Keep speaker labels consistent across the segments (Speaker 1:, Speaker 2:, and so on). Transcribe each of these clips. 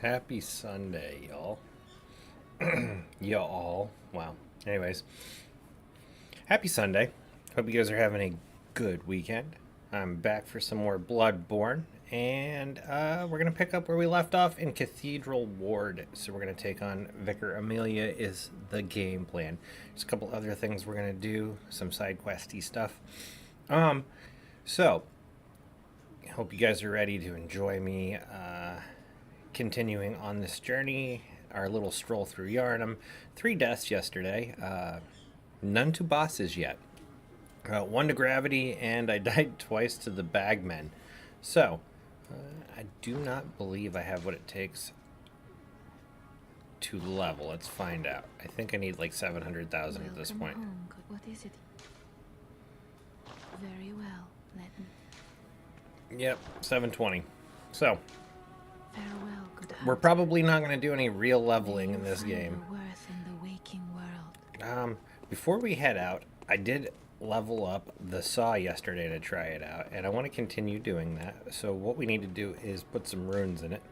Speaker 1: Happy Sunday, y'all. Y'all. Wow. Anyways, happy Sunday. Hope you guys are having a good weekend. I'm back for some more Bloodborne, and we're going to pick up where we left off in Cathedral Ward. So we're going to take on Vicar. Amelia is the game plan. There's a couple other things we're going to do, some side questy stuff. So, I hope you guys are ready to enjoy me continuing on this journey, our little stroll through Yarnum. 3 deaths yesterday, none to bosses yet. 1 to gravity, and I died twice to the bagmen. So, I do not believe I have what it takes to level. Let's find out. I think I need like 700,000 at this point.
Speaker 2: Home. What is it? Very well, let me.
Speaker 1: Yep, 720. So,
Speaker 2: Farewell, good
Speaker 1: we're
Speaker 2: heart.
Speaker 1: probably not going to do any real leveling
Speaker 2: May
Speaker 1: in
Speaker 2: you
Speaker 1: this
Speaker 2: find
Speaker 1: game.
Speaker 2: your worth in the waking world.
Speaker 1: Before we head out, I did level up the saw yesterday to try it out, and I want to continue doing that. So what we need to do is put some runes in it.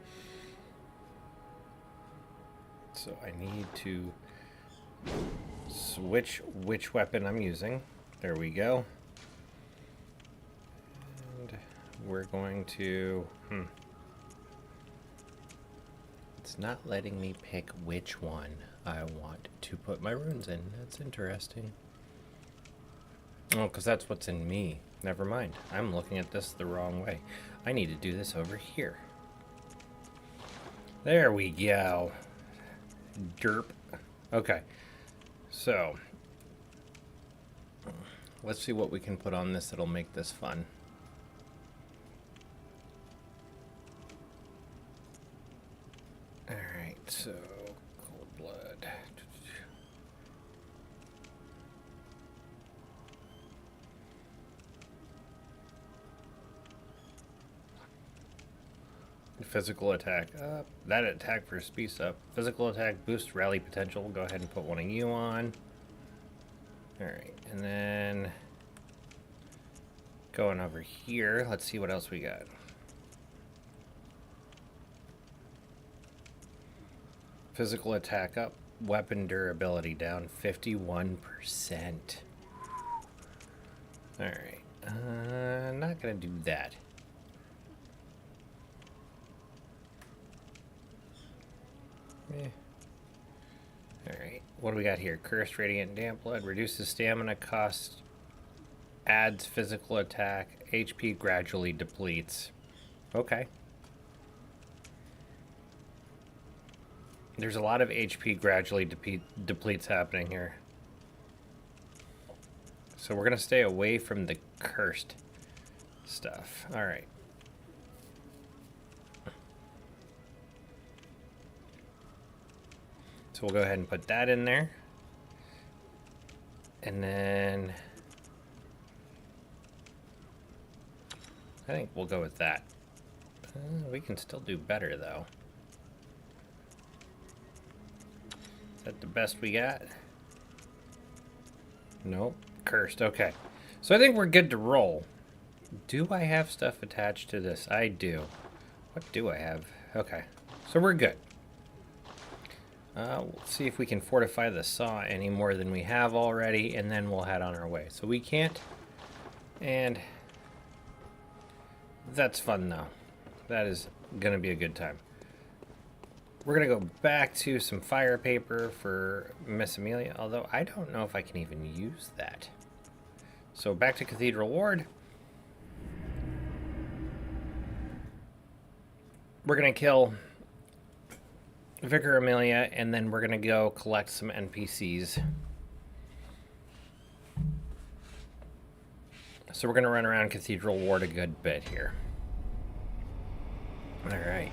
Speaker 1: So I need to switch which weapon I'm using. There we go. And we're going to... It's not letting me pick which one I want to put my runes in. That's interesting. Oh, because that's what's in me. Never mind. I'm looking at this the wrong way. I need to do this over here. There we go. Derp. Okay. So, let's see what we can put on this that'll make this fun. Alright, so cold blood. Physical attack up. That attack for speed up. Physical attack boosts rally potential. We'll go ahead and put one of you on. Alright, and then going over here, let's see what else we got. Physical attack up, weapon durability down 51%. Alright, not gonna do that. Alright, what do we got here? Cursed Radiant Damp Blood, reduces stamina cost, adds physical attack, HP gradually depletes. Okay. There's a lot of HP gradually depletes happening here. So we're going to stay away from the cursed stuff. Alright. So we'll go ahead and put that in there. And then I think we'll go with that. We can still do better though. Is that the best we got? Nope. Cursed. Okay. So I think we're good to roll. Do I have stuff attached to this? I do. What do I have? Okay. So we're good. We'll see if we can fortify the saw any more than we have already, and then we'll head on our way. So we can't. And that's fun though. That is going to be a good time. We're going to go back to some fire paper for Miss Amelia, although I don't know if I can even use that. So back to Cathedral Ward. We're going to kill Vicar Amelia, and then we're going to go collect some NPCs. So we're going to run around Cathedral Ward a good bit here. Alright.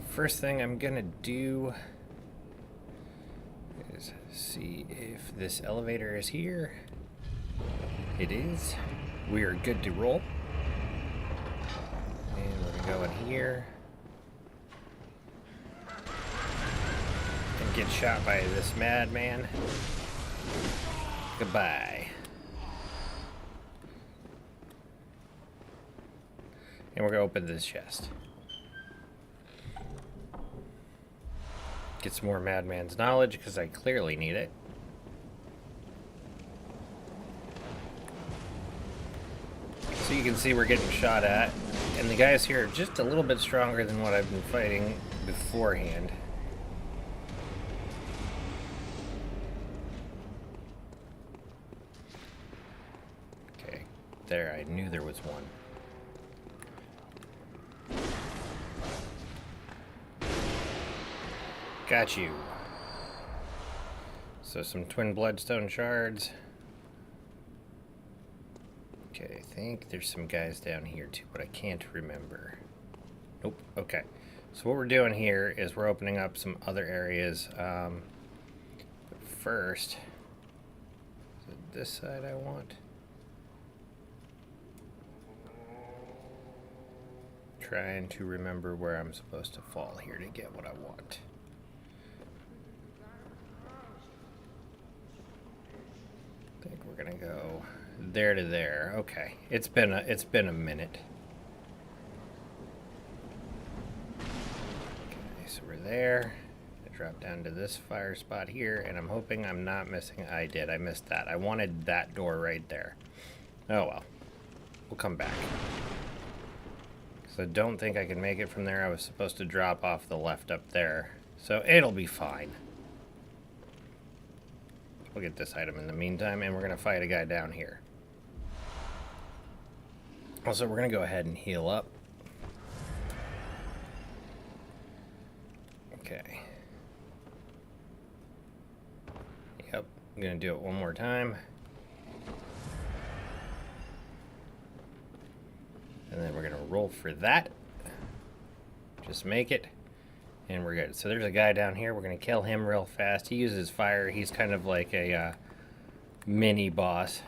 Speaker 1: First thing I'm gonna do is see if this elevator is here. It is. We are good to roll. And we're gonna go in here and get shot by this madman. Goodbye. And we're gonna open this chest. Get some more Madman's knowledge, because I clearly need it. So you can see we're getting shot at. And the guys here are just a little bit stronger than what I've been fighting beforehand. Okay, there, I knew there was one. Got you. So some twin bloodstone shards. Okay, I think there's some guys down here too, but I can't remember. Nope, okay. So what we're doing here is we're opening up some other areas. But first, is it this side I want? Trying to remember where I'm supposed to fall here to get what I want. I think we're gonna go there to there. Okay, it's been a minute. Okay, so we're there. I drop down to this fire spot here, and I'm hoping I'm not missing. I did. I missed that. I wanted that door right there. Oh well, we'll come back. So I don't think I can make it from there. I was supposed to drop off the left up there, so it'll be fine. We'll get this item in the meantime, and we're going to fight a guy down here. Also, we're going to go ahead and heal up. Okay. Yep, I'm going to do it one more time. And then we're going to roll for that. Just make it. And we're good. So there's a guy down here. We're going to kill him real fast. He uses fire. He's kind of like a mini boss.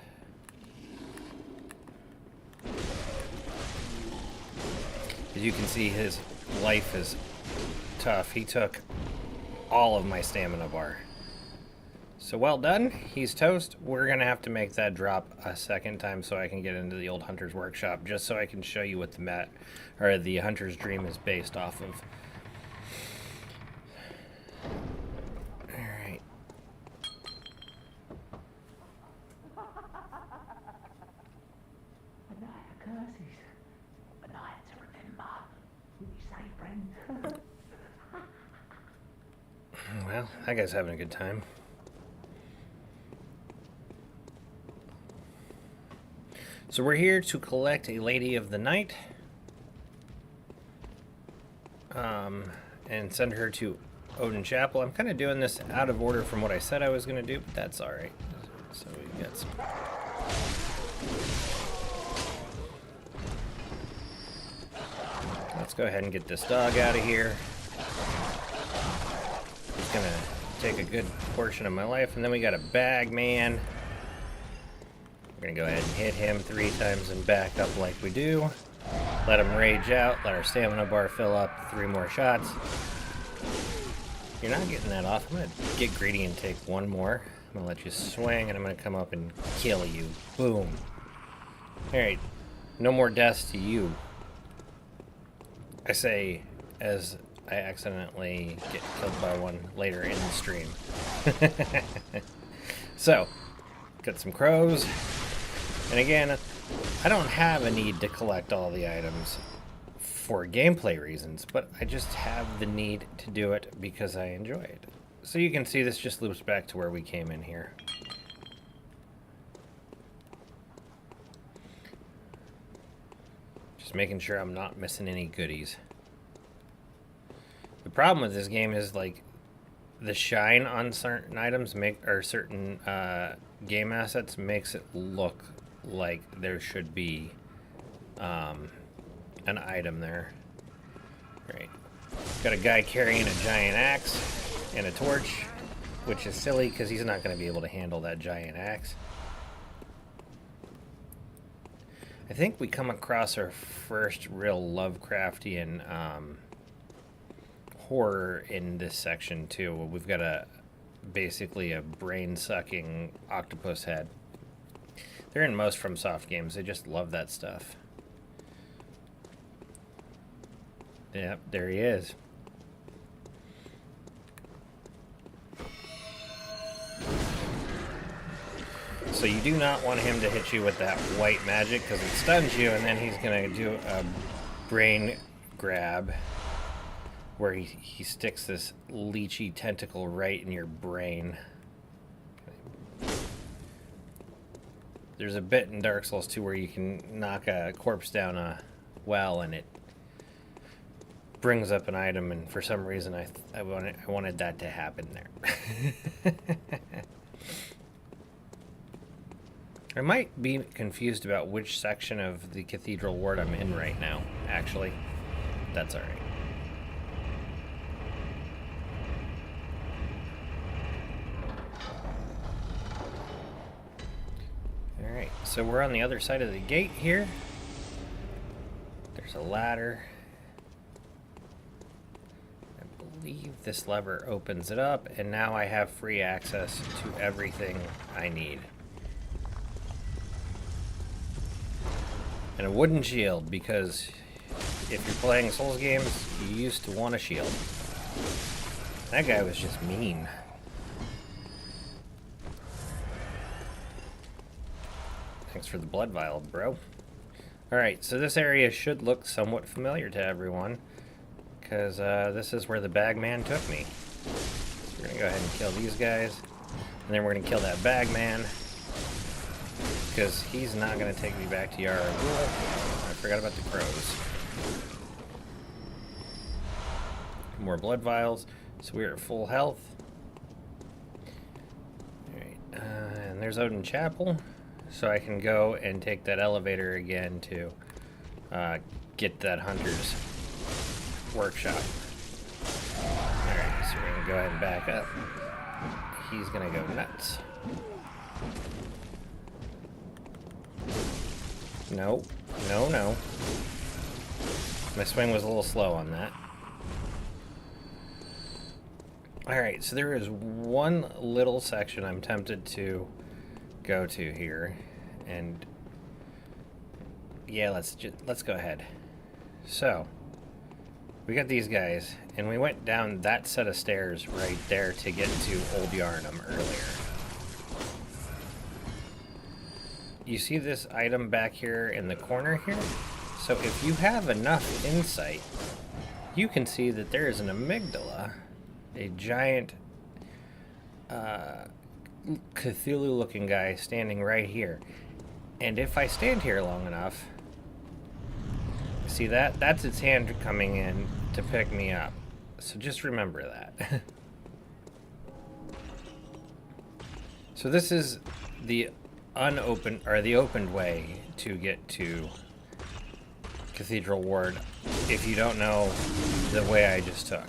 Speaker 1: As you can see, his life is tough. He took all of my stamina bar. So well done. He's toast. We're going to have to make that drop a second time so I can get into the old Hunter's Workshop, just so I can show you what the Hunter's Dream is based off of. Alright.
Speaker 3: A night of curses. A night to remember. What you say, friend?
Speaker 1: Well, that guy's having a good time. So we're here to collect a Lady of the Night. And send her to Odin Chapel. I'm kind of doing this out of order from what I said I was going to do, but that's alright. So we got some... Let's go ahead and get this dog out of here. He's going to take a good portion of my life. And then we got a bag man. We're going to go ahead and hit him 3 times and back up like we do. Let him rage out. Let our stamina bar fill up. 3 more shots. You're not getting that off. I'm going to get greedy and take 1 more. I'm going to let you swing, and I'm going to come up and kill you. Boom. Alright. No more deaths to you. I say as I accidentally get killed by one later in the stream. So, got some crows. And again, I don't have a need to collect all the items for gameplay reasons, but I just have the need to do it because I enjoy it. So you can see this just loops back to where we came in here. Just making sure I'm not missing any goodies. The problem with this game is like the shine on certain items or certain game assets makes it look like there should be an item there. Great. Got a guy carrying a giant axe and a torch, which is silly because he's not going to be able to handle that giant axe. I think we come across our first real Lovecraftian horror in this section too. We've got basically a brain-sucking octopus head. They're in most FromSoft games. They just love that stuff. Yep, there he is. So you do not want him to hit you with that white magic because it stuns you, and then he's going to do a brain grab where he sticks this leechy tentacle right in your brain. There's a bit in Dark Souls 2 where you can knock a corpse down a well and it brings up an item, and for some reason I wanted that to happen there. I might be confused about which section of the Cathedral Ward I'm in right now, actually. That's alright. Alright, so we're on the other side of the gate here. There's a ladder. I believe this lever opens it up, and now I have free access to everything I need. And a wooden shield, because if you're playing Souls games, you used to want a shield. That guy was just mean. Thanks for the blood vial, bro. Alright, so this area should look somewhat familiar to everyone, because this is where the bagman took me. So we're going to go ahead and kill these guys, and then we're going to kill that bagman, because he's not going to take me back to Yara. I forgot about the crows. More blood vials, so we're at full health. Alright, and there's Odin Chapel. So I can go and take that elevator again to get that hunter's workshop. Alright, so we're going to go ahead and back up. He's going to go nuts. No, no, no. My swing was a little slow on that. Alright, so there is one little section I'm tempted to go to here, and yeah, let's go ahead. So we got these guys, and we went down that set of stairs right there to get to Old Yarnum earlier. You see this item back here in the corner here? So if you have enough insight, you can see that there is an amygdala, a giant Cthulhu looking guy standing right here. And if I stand here long enough, see that? That's its hand coming in to pick me up. So just remember that. So this is the unopened, or the opened way to get to Cathedral Ward if you don't know the way I just took.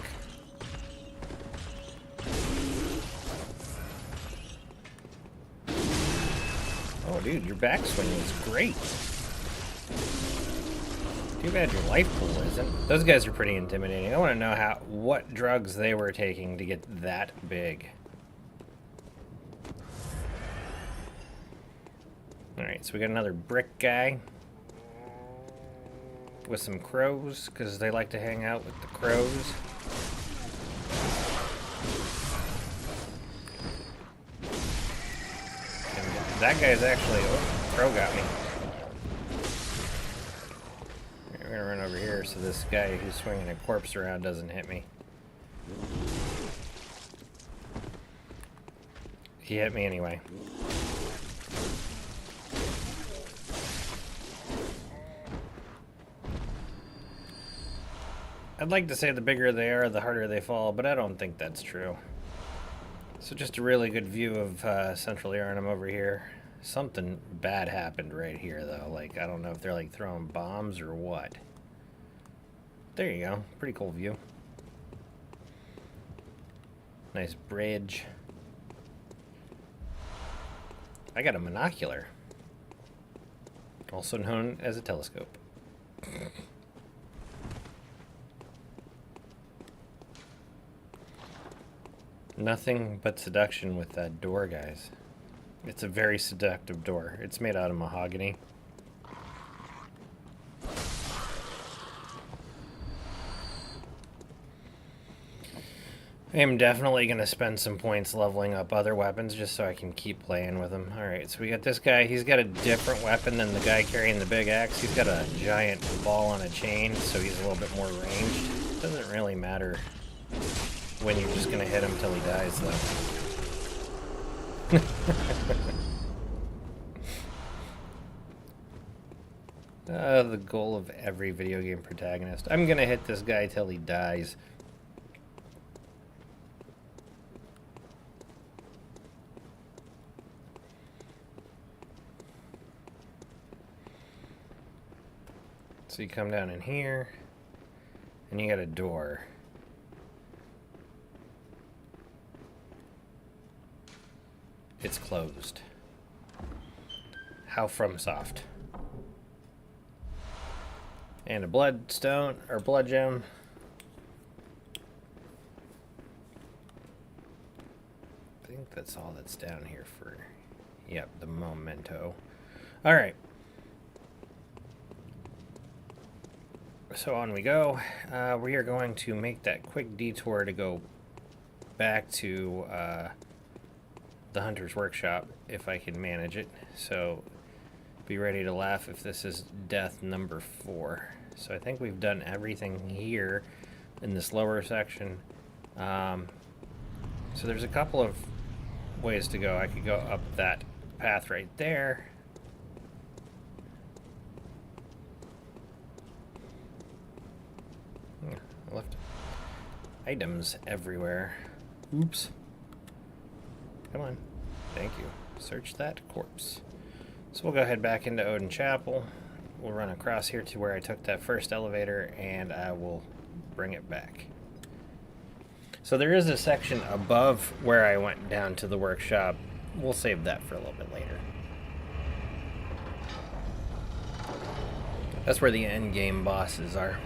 Speaker 1: Oh, dude, your backswing is great. Too bad your life pool isn't. Those guys are pretty intimidating. I want to know what drugs they were taking to get that big. Alright, so we got another brick guy with some crows, because they like to hang out with the crows. That guy's actually... Oh, crow got me. We're gonna run over here so this guy who's swinging a corpse around doesn't hit me. He hit me anyway. I'd like to say the bigger they are, the harder they fall, but I don't think that's true. So just a really good view of Central Yarnum over here. Something bad happened right here, though. Like, I don't know if they're, like, throwing bombs or what. There you go. Pretty cool view. Nice bridge. I got a monocular. Also known as a telescope. Nothing but seduction with that door, guys. It's a very seductive door. It's made out of mahogany. I am definitely going to spend some points leveling up other weapons just so I can keep playing with them. Alright, so we got this guy. He's got a different weapon than the guy carrying the big axe. He's got a giant ball on a chain, so he's a little bit more ranged. Doesn't really matter when you're just going to hit him till he dies, though. The goal of every video game protagonist. I'm going to hit this guy till he dies. So you come down in here, and you got a door. It's closed. How FromSoft. And a bloodstone, or blood gem. I think that's all that's down here for, yep, the memento. Alright. So on we go. We are going to make that quick detour to go back to the Hunter's Workshop, if I can manage it. So be ready to laugh if this is death number 4. So I think we've done everything here in this lower section. So there's a couple of ways to go. I could go up that path right there. I left items everywhere. Oops. Come on. Thank you. Search that corpse. So we'll go ahead back into Odin Chapel. We'll run across here to where I took that first elevator, and I will bring it back. So there is a section above where I went down to the workshop. We'll save that for a little bit later. That's where the end game bosses are.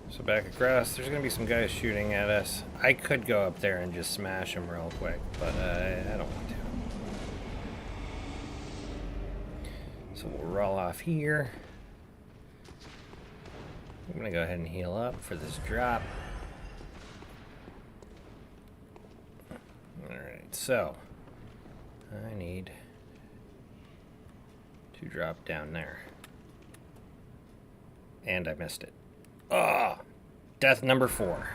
Speaker 1: So back across, there's going to be some guys shooting at us. I could go up there and just smash them real quick, but I don't want to. So we'll roll off here. I'm going to go ahead and heal up for this drop. Alright, so I need to drop down there. And I missed it. Oh, death number 4.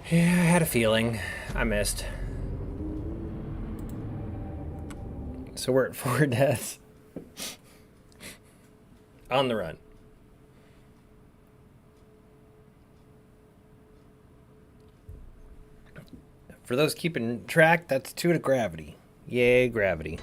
Speaker 1: Yeah, I had a feeling. I missed. So we're at 4 deaths. On the run. For those keeping track, that's 2 to gravity. Yay, gravity.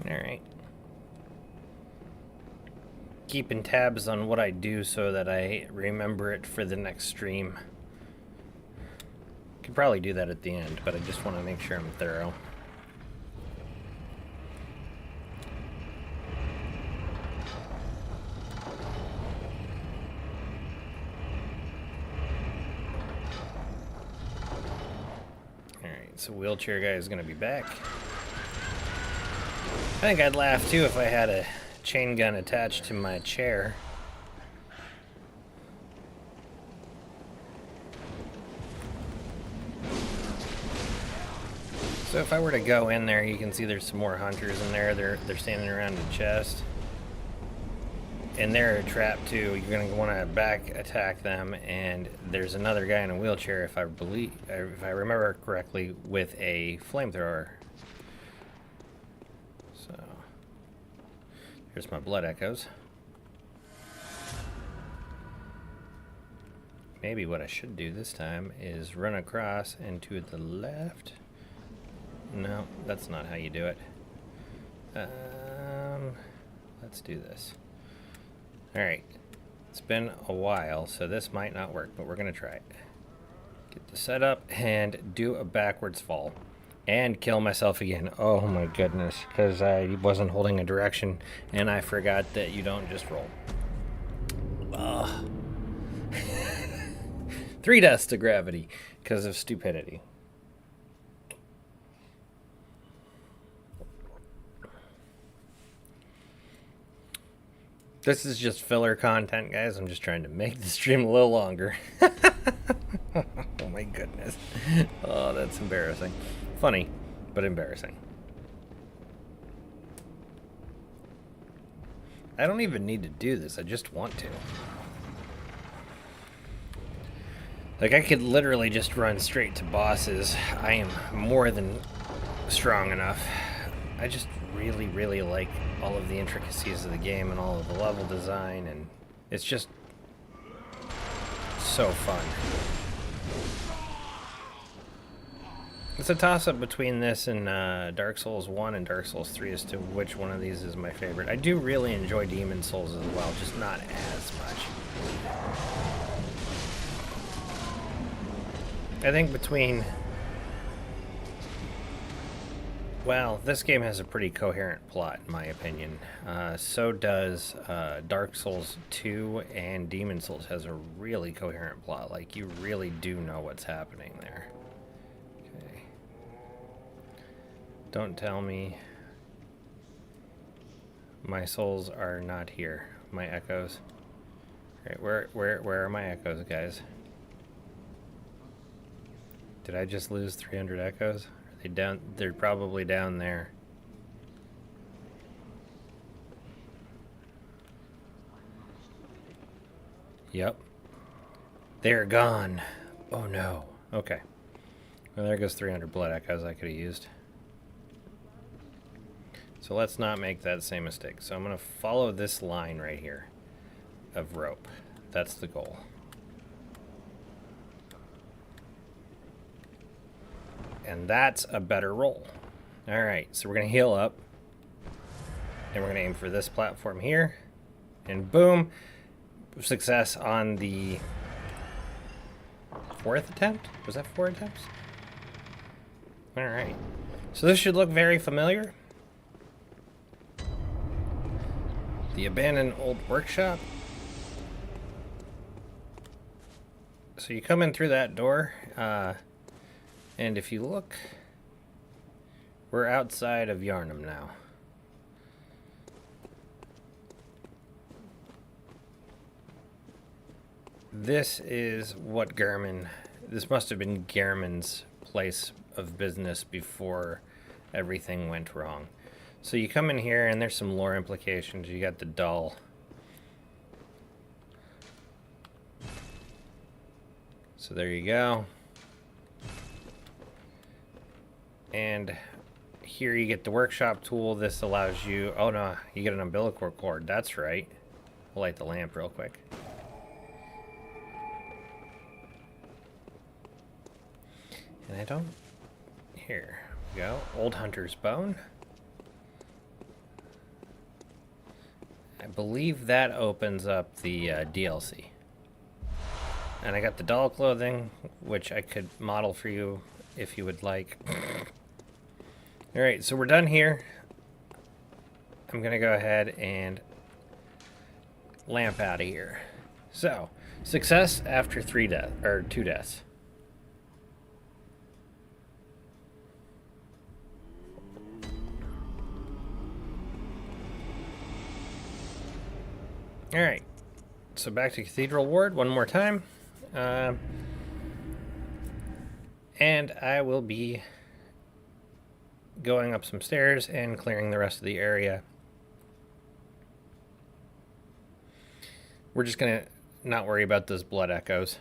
Speaker 1: Alright. Keeping tabs on what I do so that I remember it for the next stream. Could probably do that at the end, but I just want to make sure I'm thorough. Alright, so wheelchair guy is going to be back. I think I'd laugh too if I had a chain gun attached to my chair. So if I were to go in there, you can see there's some more hunters in there. They're standing around the chest. And they're a trap too. You're gonna want to back attack them, and there's another guy in a wheelchair, if I remember correctly, with a flamethrower. So here's my blood echoes. Maybe what I should do this time is run across and to the left. No, that's not how you do it. Let's do this. Alright. It's been a while, so this might not work, but we're going to try it. Get the setup and do a backwards fall. And kill myself again. Oh my goodness. Because I wasn't holding a direction and I forgot that you don't just roll. Ugh. 3 deaths to gravity because of stupidity. This is just filler content, guys. I'm just trying to make the stream a little longer. Oh my goodness. Oh, that's embarrassing. Funny, but embarrassing. I don't even need to do this. I just want to. Like, I could literally just run straight to bosses. I am more than strong enough. I just really, really like all of the intricacies of the game and all of the level design, and it's just so fun. It's a toss-up between this and Dark Souls 1 and Dark Souls 3 as to which one of these is my favorite. I do really enjoy Demon Souls as well, just not as much. I think between... Well, this game has a pretty coherent plot, in my opinion. So does Dark Souls 2, and Demon Souls has a really coherent plot. Like, you really do know what's happening there. Okay. Don't tell me my souls are not here. My echoes. Alright, where are my echoes, guys? Did I just lose 300 echoes? Are they down? They're probably down there. Yep. They're gone. Oh no. Okay. Well, there goes 300 blood echoes I could have used. So let's not make that same mistake. So I'm going to follow this line right here of rope. That's the goal. And that's a better roll. Alright, so we're going to heal up. And we're going to aim for this platform here. And boom. Success on the 4th attempt? Was that 4 attempts? Alright. So this should look very familiar. The abandoned old workshop. So you come in through that door. And if you look, we're outside of Yharnam now. This is what this must have been Gehrman's place of business before everything went wrong. So you come in here and there's some lore implications. You got the doll. So there you go. And here you get the workshop tool. This allows you... Oh no, you get an umbilical cord. That's right. We'll light the lamp real quick. And I don't... Here we go. Old Hunter's Bone. I believe that opens up the DLC. And I got the doll clothing, which I could model for you if you would like. Alright, so we're done here. I'm going to go ahead and lamp out of here. So, success after 2 deaths. Alright, so back to Cathedral Ward one more time. And I will be going up some stairs and clearing the rest of the area. We're just going to not worry about those blood echoes.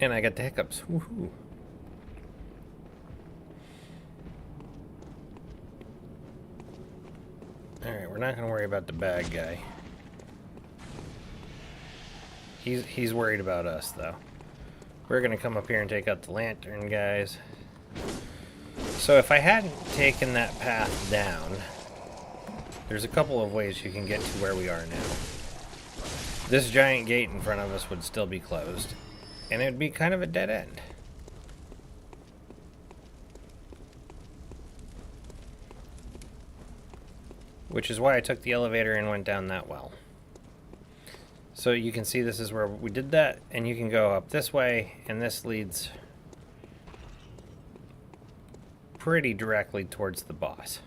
Speaker 1: And I got the hiccups. Woohoo. Alright, we're not going to worry about the bad guy. He's worried about us, though. We're going to come up here and take out the lantern, guys. So if I hadn't taken that path down, there's a couple of ways you can get to where we are now. This giant gate in front of us would still be closed, and it would be kind of a dead end. Which is why I took the elevator and went down that well. So you can see this is where we did that, and you can go up this way, and this leads pretty directly towards the boss.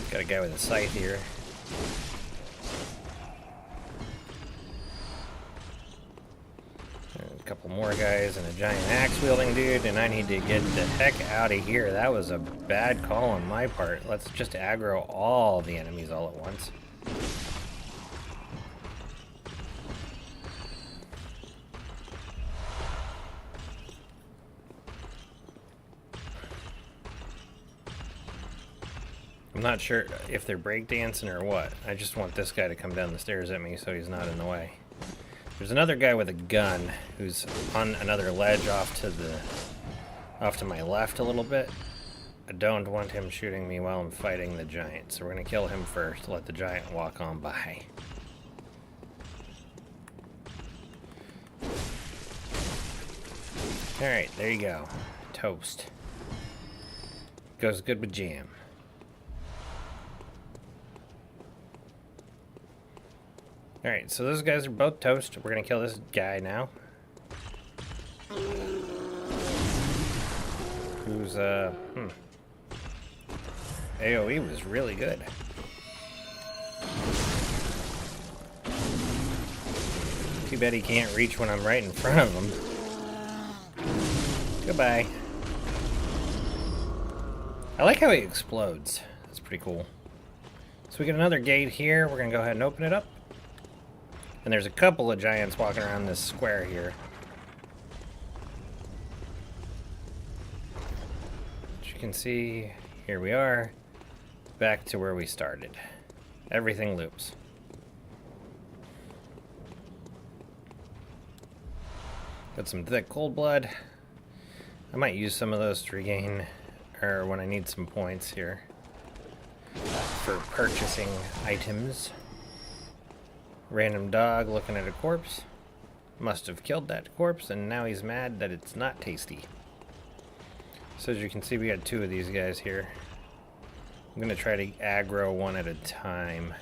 Speaker 1: Got a guy with a scythe here. A couple more guys and a giant axe-wielding dude, and I need to get the heck out of here. That was a bad call on my part. Let's just aggro all the enemies all at once. I'm not sure if they're breakdancing or what. I just want this guy to come down the stairs at me so he's not in the way. There's another guy with a gun who's on another ledge off to my left a little bit. I don't want him shooting me while I'm fighting the giant, so we're gonna kill him first, let the giant walk on by. Alright, there you go. Toast. Goes good with jam. Alright, so those guys are both toast. We're gonna kill this guy now. Who's, AoE was really good. Too bad he can't reach when I'm right in front of him. Goodbye. I like how he explodes. That's pretty cool. So we get another gate here. We're gonna go ahead and open it up. And there's a couple of giants walking around this square here. As you can see, here we are, back to where we started. Everything loops. Got some thick cold blood. I might use some of those to regain, or when I need some points here, for purchasing items. Random dog looking at a corpse. Must have killed that corpse, and now he's mad that it's not tasty. So as you can see, we got two of these guys here. I'm going to try to aggro one at a time.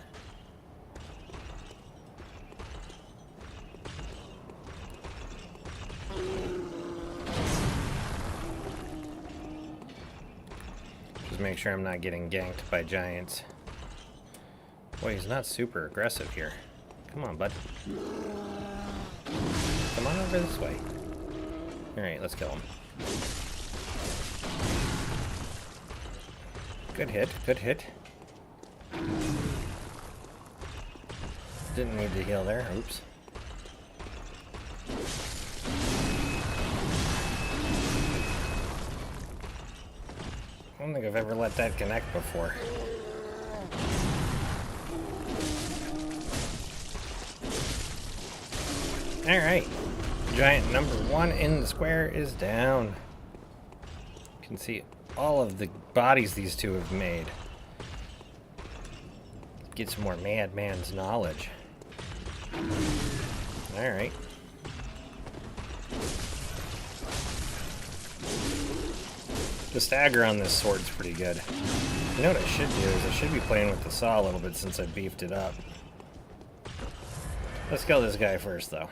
Speaker 1: Just make sure I'm not getting ganked by giants. Boy, he's not super aggressive here. Come on, bud. Come on over this way. Alright, let's kill him. Good hit, good hit. Didn't need to heal there, oops. I don't think I've ever let that connect before. Alright, giant number one in the square is down. You can see all of the bodies these two have made. Get some more madman's knowledge. Alright. The stagger on this sword's pretty good. You know what I should do is I should be playing with the saw a little bit since I beefed it up. Let's kill this guy first, though.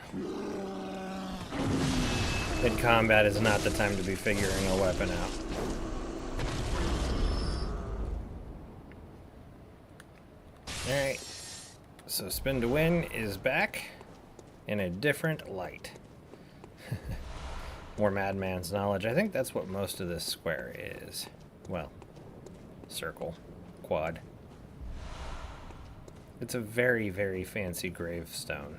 Speaker 1: Mid-combat is not the time to be figuring a weapon out. Alright. So Spin to Win is back in a different light. More madman's knowledge. I think that's what most of this square is. Well, circle, quad. It's a very, very fancy gravestone.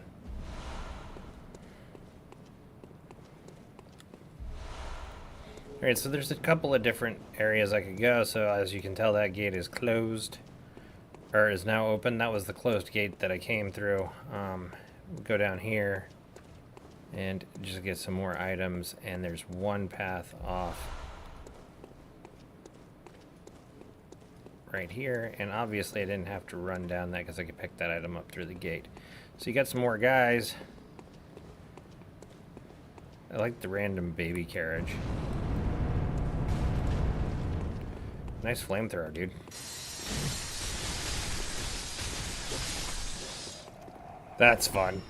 Speaker 1: Alright, so there's a couple of different areas I could go. So as you can tell, that gate is closed. Or is now open. That was the closed gate that I came through. Go down here. and just get some more items. And there's one path off right here, and obviously I didn't have to run down that because I could pick that item up through the gate. So you got some more guys. I like the random baby carriage. Nice flamethrower, dude. That's fun.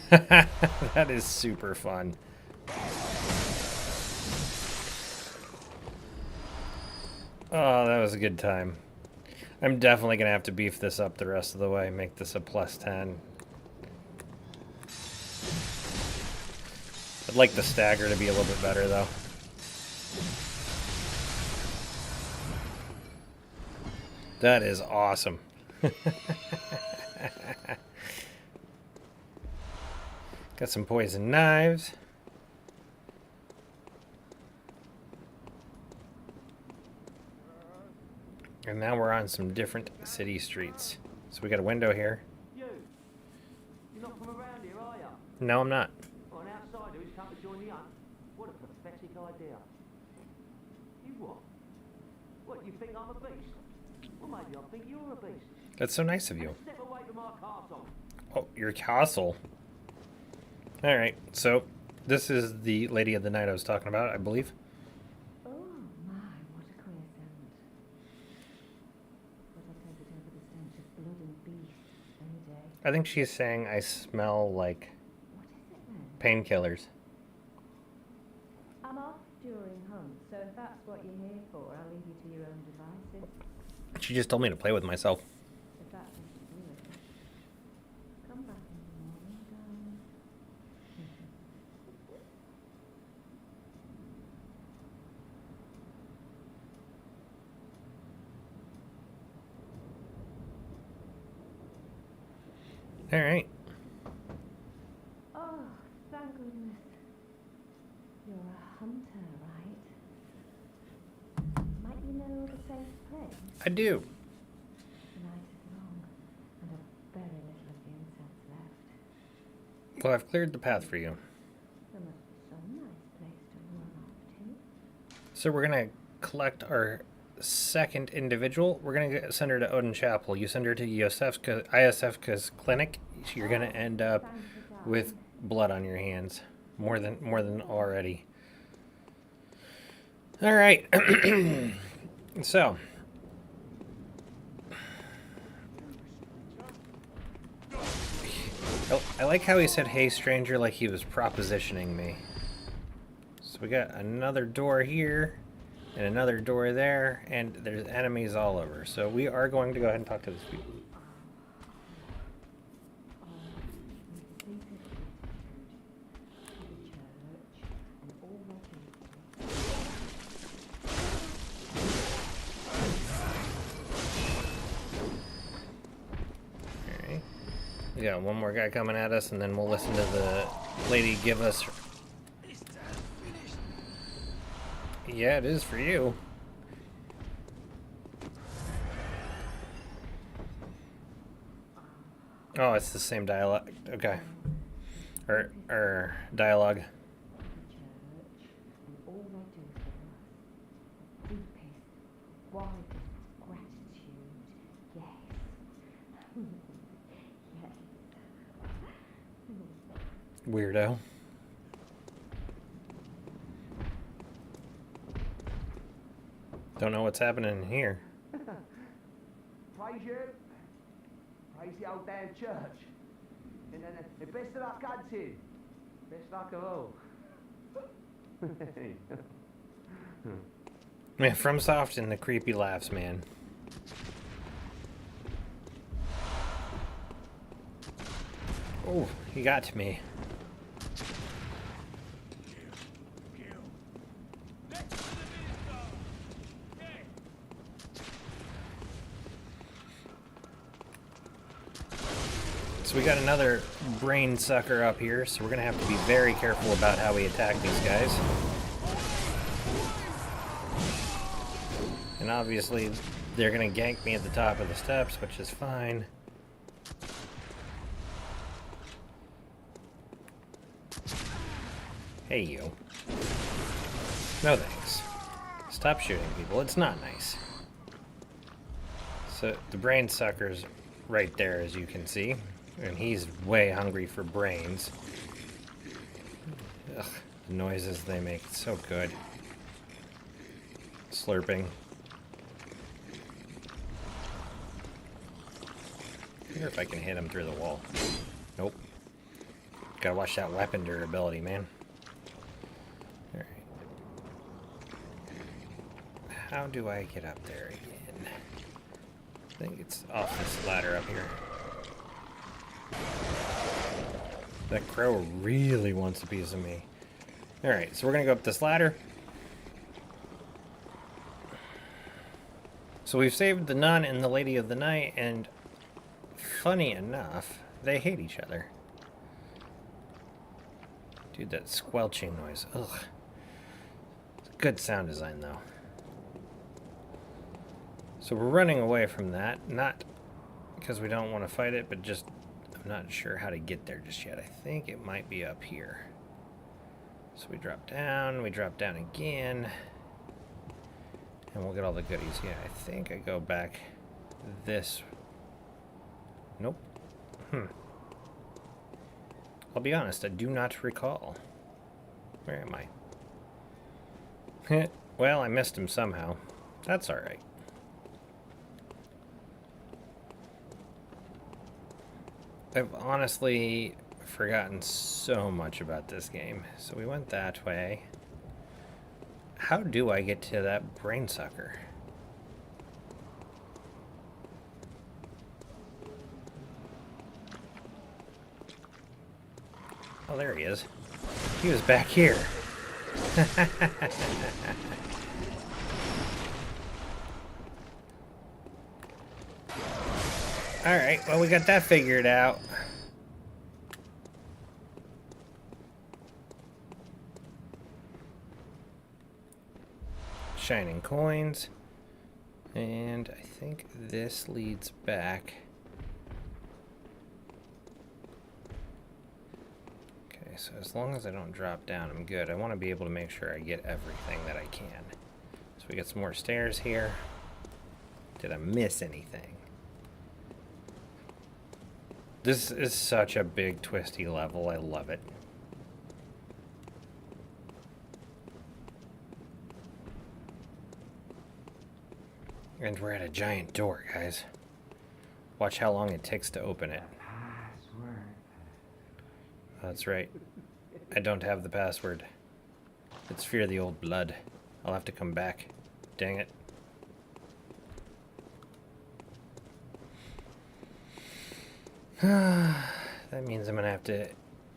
Speaker 1: That is super fun. Oh, that was a good time. I'm definitely going to have to beef this up the rest of the way, make this a +10. I'd like the stagger to be a little bit better, though. That is awesome. Got some poison knives. And now we're on some different city streets. So we got a window here.
Speaker 3: You? You're not from around here, are you?
Speaker 1: No, I'm not.
Speaker 3: Well, an outsider who's come to join the hunt? What a pathetic idea. You what? What, you think I'm a beast? Well, maybe I think you're a beast.
Speaker 1: That's so nice of you.
Speaker 3: Step away from our castle.
Speaker 1: Oh, your castle. Alright, so this is the Lady of the Night I was talking about, I believe.
Speaker 4: Oh my, what a queer scent. But I take it over the stench of blood and beast any day.
Speaker 1: I think she's saying I smell like
Speaker 4: What is it then?
Speaker 1: painkillers.
Speaker 4: I'm off during hunt, so if that's what you're here for, I'll leave you to your own devices.
Speaker 1: She just told me to play with myself.
Speaker 4: If that's what you do with it. Come back in the morning, darling.
Speaker 1: Alright.
Speaker 4: Oh, thank goodness. You're a hunter, right? Might you know the safe place?
Speaker 1: I do.
Speaker 4: The night is long, and a very little of the incense left.
Speaker 1: Well, I've cleared the path for you.
Speaker 4: There must be some nice place to run off to.
Speaker 1: So we're going to collect our second individual. We're going to send her to Odin Chapel. You send her to Iosefka's clinic. You're going to end up with blood on your hands. More than already. All right. So. I like how he said, "Hey, stranger," like he was propositioning me. So we got another door here, and another door there, and there's enemies all over. So we are going to go ahead and talk to this people. Alright. We got one more guy coming at us, and then we'll listen to the lady give us... Yeah, it is for you. Oh, it's the same dialogue. Okay. Or dialogue. Weirdo. Don't know what's happening in here.
Speaker 3: Praise you. Praise the old damn church. And then the best of luck hunting. Best luck of all.
Speaker 1: Man, FromSoft and the creepy laughs, man. Oh, he got to me. So we got another brain sucker up here, so we're gonna have to be very careful about how we attack these guys. And obviously, they're gonna gank me at the top of the steps, which is fine. Hey, you. No thanks. Stop shooting people. It's not nice. So, the brain sucker's right there, as you can see. And he's way hungry for brains. Ugh, the noises they make. It's so good. Slurping. I wonder if I can hit him through the wall. Nope. Gotta watch that weapon durability, man. Alright. How do I get up there again? I think it's off this ladder up here. That crow really wants a piece of me. Alright, so we're gonna go up this ladder. So we've saved the nun and the Lady of the Night, and funny enough, they hate each other. Dude, that squelching noise. Ugh. It's good sound design, though. So we're running away from that. Not because we don't want to fight it, but just I'm not sure how to get there just yet. I think it might be up here. So we drop down again. And we'll get all the goodies. Yeah, I think I go back this. Nope. I'll be honest, I do not recall. Where am I? Well, I missed him somehow. That's alright. I've honestly forgotten so much about this game. So we went that way. How do I get to that brain sucker? Oh, there he is. He was back here. Alright, well, we got that figured out. Shining coins. And I think this leads back. Okay, so as long as I don't drop down, I'm good. I want to be able to make sure I get everything that I can. So we got some more stairs here. Did I miss anything? This is such a big, twisty level. I love it. And we're at a giant door, guys. Watch how long it takes to open it. That's right. I don't have the password. It's Fear the Old Blood. I'll have to come back. Dang it. That means I'm gonna have to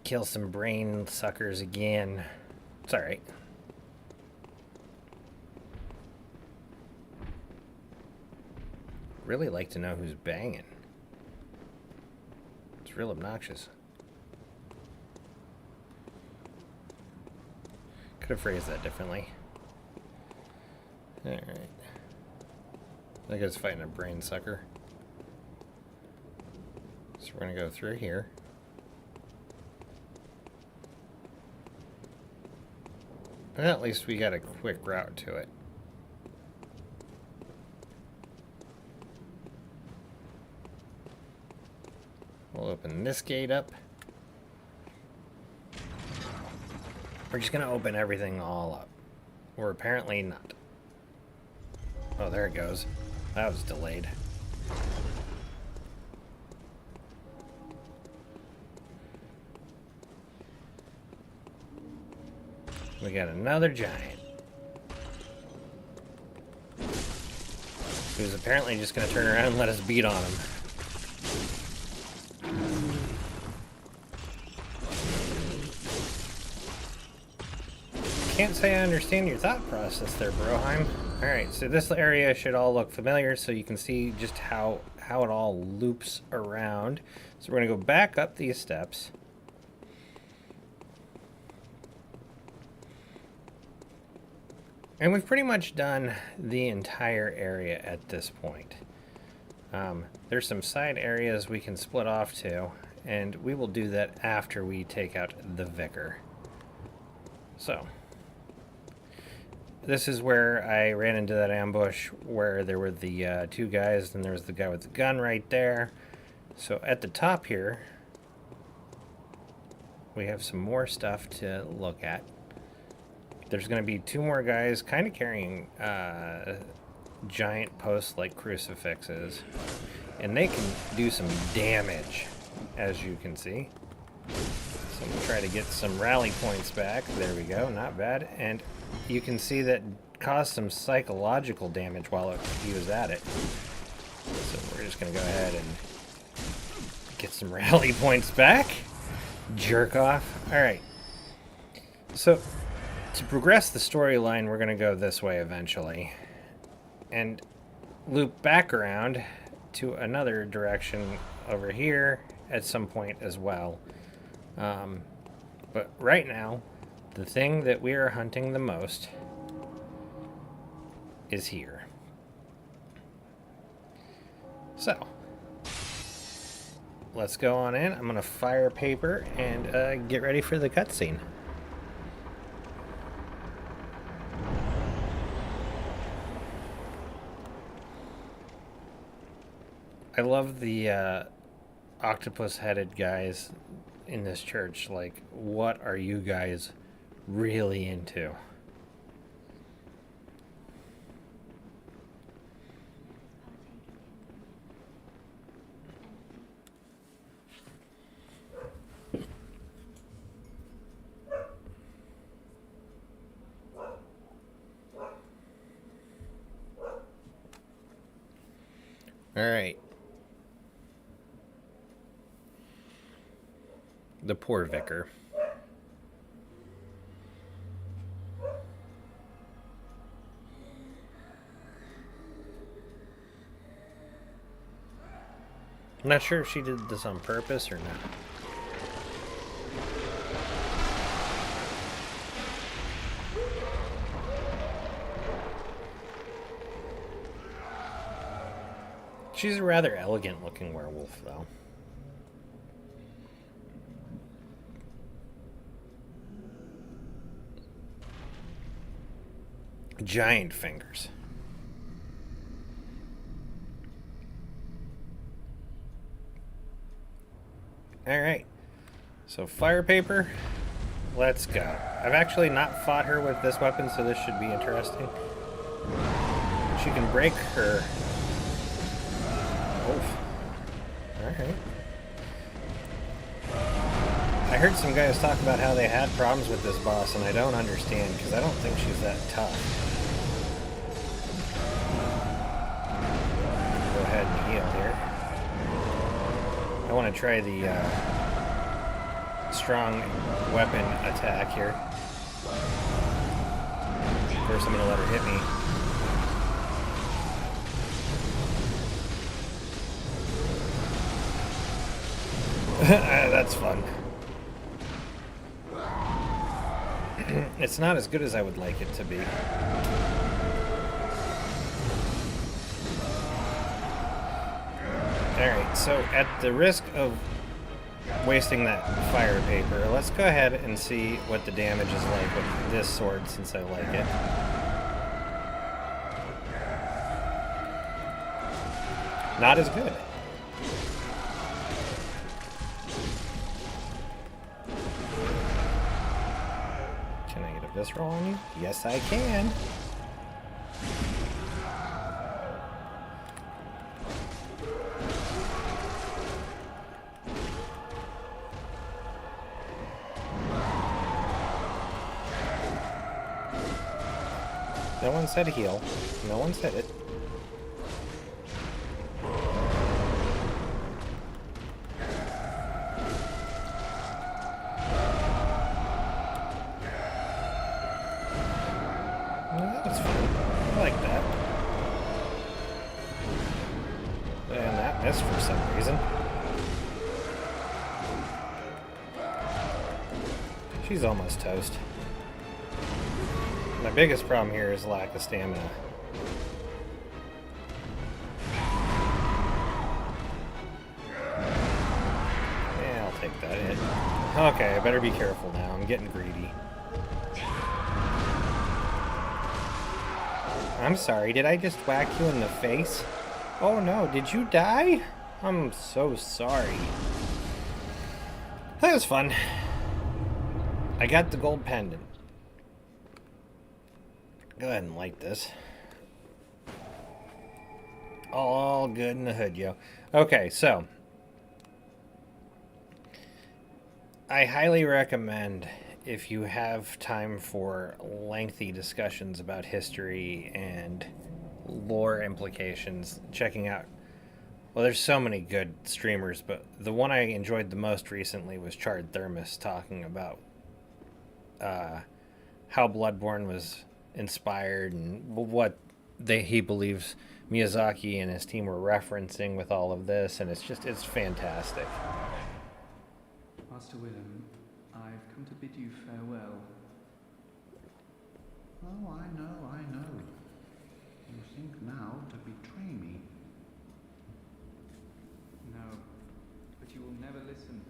Speaker 1: kill some brain suckers again. It's alright. Really like to know who's banging. It's real obnoxious. Could have phrased that differently. Alright. That guy's fighting a brain sucker. So we're gonna go through here. And at least we got a quick route to it. We'll open this gate up. We're just gonna open everything all up. Or apparently not. Oh, there it goes. That was delayed. We got another giant. Who's apparently just gonna turn around and let us beat on him. Can't say I understand your thought process there, Broheim. Alright, so this area should all look familiar, so you can see just how it all loops around. So we're going to go back up these steps. And we've pretty much done the entire area at this point. There's some side areas we can split off to, and we will do that after we take out the Vicar. So, this is where I ran into that ambush where there were the two guys, and there was the guy with the gun right there. So at the top here, we have some more stuff to look at. There's going to be two more guys kind of carrying giant posts like crucifixes. And they can do some damage, as you can see. So I'm going to try to get some rally points back. There we go, not bad. And you can see that caused some psychological damage while he was at it. So we're just going to go ahead and get some rally points back. Jerk off. Alright. So, to progress the storyline, we're going to go this way eventually. And loop back around to another direction over here at some point as well. But right now, the thing that we are hunting the most is here. So, let's go on in. I'm going to fire paper and get ready for the cutscene. I love the octopus-headed guys in this church. Like, what are you guys really into? All right. The poor Vicar. I'm not sure if she did this on purpose or not. She's a rather elegant looking werewolf, though. Giant fingers. Alright. So fire paper. Let's go. I've actually not fought her with this weapon, so this should be interesting. She can break her... Oof. Alright. I heard some guys talk about how they had problems with this boss, and I don't understand, because I don't think she's that tough. Go ahead and heal here. I want to try the strong weapon attack here. First I'm going to let her hit me. That's fun. It's not as good as I would like it to be. Alright, so at the risk of wasting that fire paper, let's go ahead and see what the damage is like with this sword, since I like it. Not as good. Can I get a visceral on you? Yes, I can. No one said heal. No one said it. Well, that was fun. I like that. And that missed for some reason. She's almost toast. My biggest problem here is lack of stamina. Yeah, I'll take that hit. Okay, I better be careful now. I'm getting greedy. I'm sorry, did I just whack you in the face? Oh no, did you die? I'm so sorry. That was fun. I got the gold pendant. Go ahead and light this. All good in the hood, yo. Okay, so I highly recommend, if you have time for lengthy discussions about history and lore implications, checking out, well, there's so many good streamers, but the one I enjoyed the most recently was Charred Thermos, talking about how Bloodborne was inspired and what he believes Miyazaki and his team were referencing with all of this, and it's fantastic.
Speaker 5: Master Willem, I've come to bid you farewell.
Speaker 6: Oh, I know. You think now to betray me.
Speaker 5: No, but you will never listen.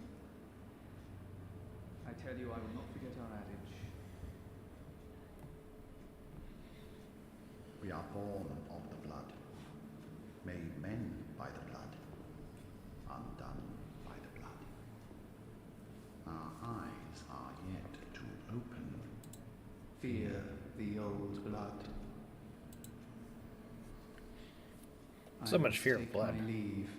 Speaker 5: I tell you, I will not forget our adage.
Speaker 6: We are born of the blood, made men by the blood, undone by the blood. Our eyes are yet to open.
Speaker 5: Fear the old blood.
Speaker 1: So much fear of blood.
Speaker 5: My leave.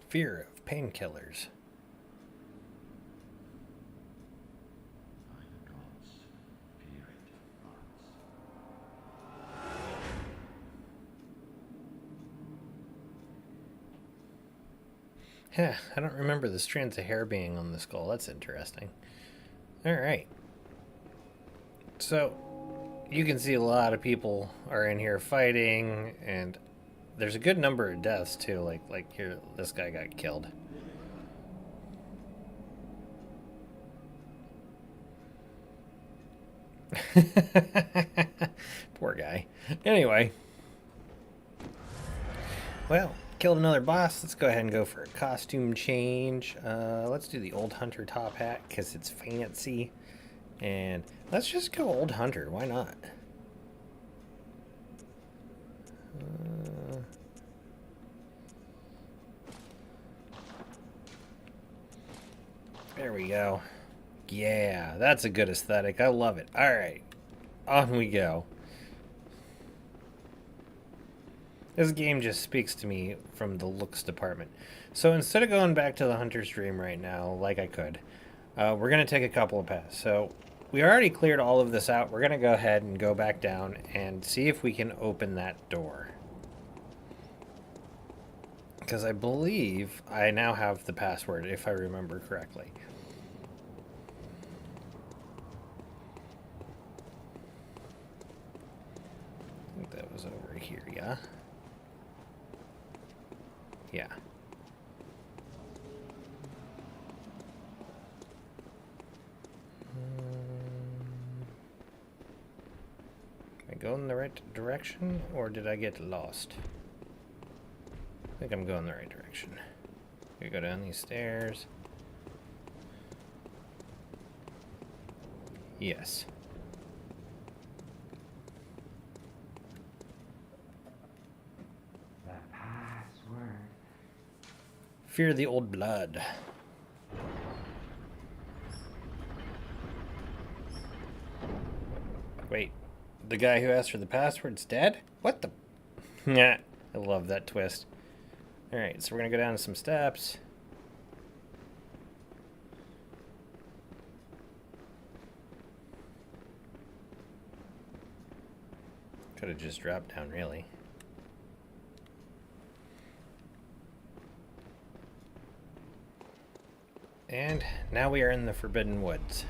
Speaker 1: Fear of painkillers.
Speaker 6: By the gods, fear it not.
Speaker 1: Yeah, I don't remember the strands of hair being on the skull. That's interesting. Alright. So, you can see a lot of people are in here fighting, and there's a good number of deaths, too. Like here, this guy got killed. Poor guy. Anyway. Well, killed another boss. Let's go ahead and go for a costume change. Let's do the old hunter top hat because it's fancy. And let's just go old hunter. Why not? There we go. Yeah, that's a good aesthetic. I love it. All right. On we go. This game just speaks to me from the looks department. So instead of going back to the hunter's dream right now, like I could, we're going to take a couple of paths. So we already cleared all of this out. We're going to go ahead and go back down and see if we can open that door. Because I believe I now have the password, if I remember correctly. I think that was over here, yeah? Yeah. Am I going in the right direction, or did I get lost? I think I'm going the right direction. We go down these stairs. Yes.
Speaker 3: The password.
Speaker 1: Fear the old blood. Wait, the guy who asked for the password's dead? What the? Nah, I love that twist. Alright, so we're gonna go down some steps. Could have just dropped down, really. And now we are in the Forbidden Woods.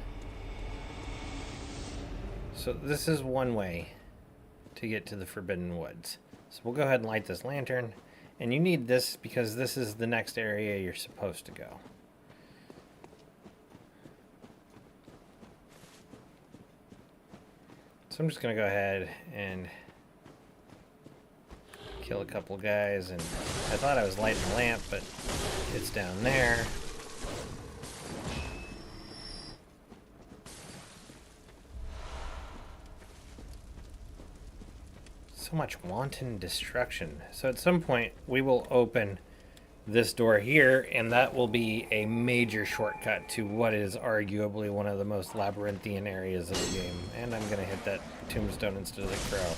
Speaker 1: So this is one way to get to the Forbidden Woods. So we'll go ahead and light this lantern. And you need this because this is the next area you're supposed to go. So I'm just going to go ahead and kill a couple guys. And I thought I was lighting a lamp, but it's down there. So much wanton destruction. So at some point, we will open this door here, and that will be a major shortcut to what is arguably one of the most labyrinthian areas of the game. And I'm going to hit that tombstone instead of the crow.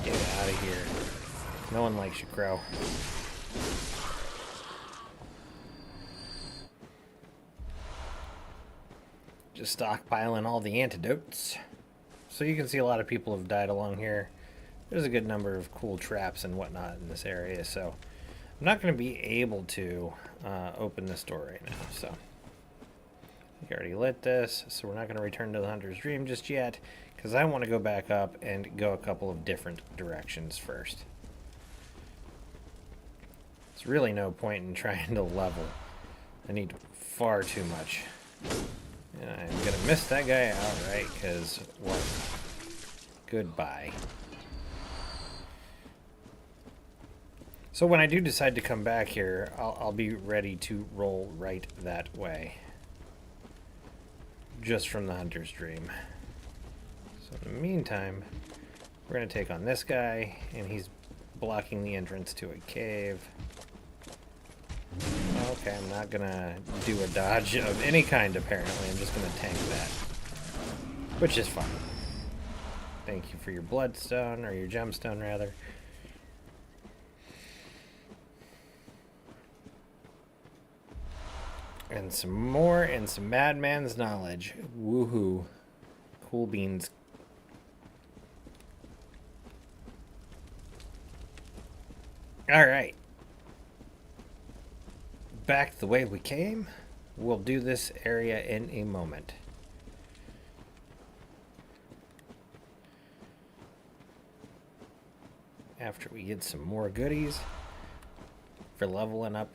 Speaker 1: Get out of here. No one likes you, crow. Just stockpiling all the antidotes. So you can see a lot of people have died along here. There's a good number of cool traps and whatnot in this area, so I'm not going to be able to open this door right now. So we already lit this, so we're not going to return to the Hunter's Dream just yet, because I want to go back up and go a couple of different directions first. There's really no point in trying to level. I need far too much. And I'm going to miss that guy outright, because what? Goodbye. So when I do decide to come back here, I'll be ready to roll right that way. Just from the Hunter's Dream. So in the meantime, we're going to take on this guy, and he's blocking the entrance to a cave. Okay, I'm not going to do a dodge of any kind, apparently. I'm just going to tank that. Which is fine. Thank you for your bloodstone, or your gemstone, rather. And some more, and some madman's knowledge. Woohoo. Cool beans. Alright. Back the way we came. We'll do this area in a moment. After we get some more goodies for leveling up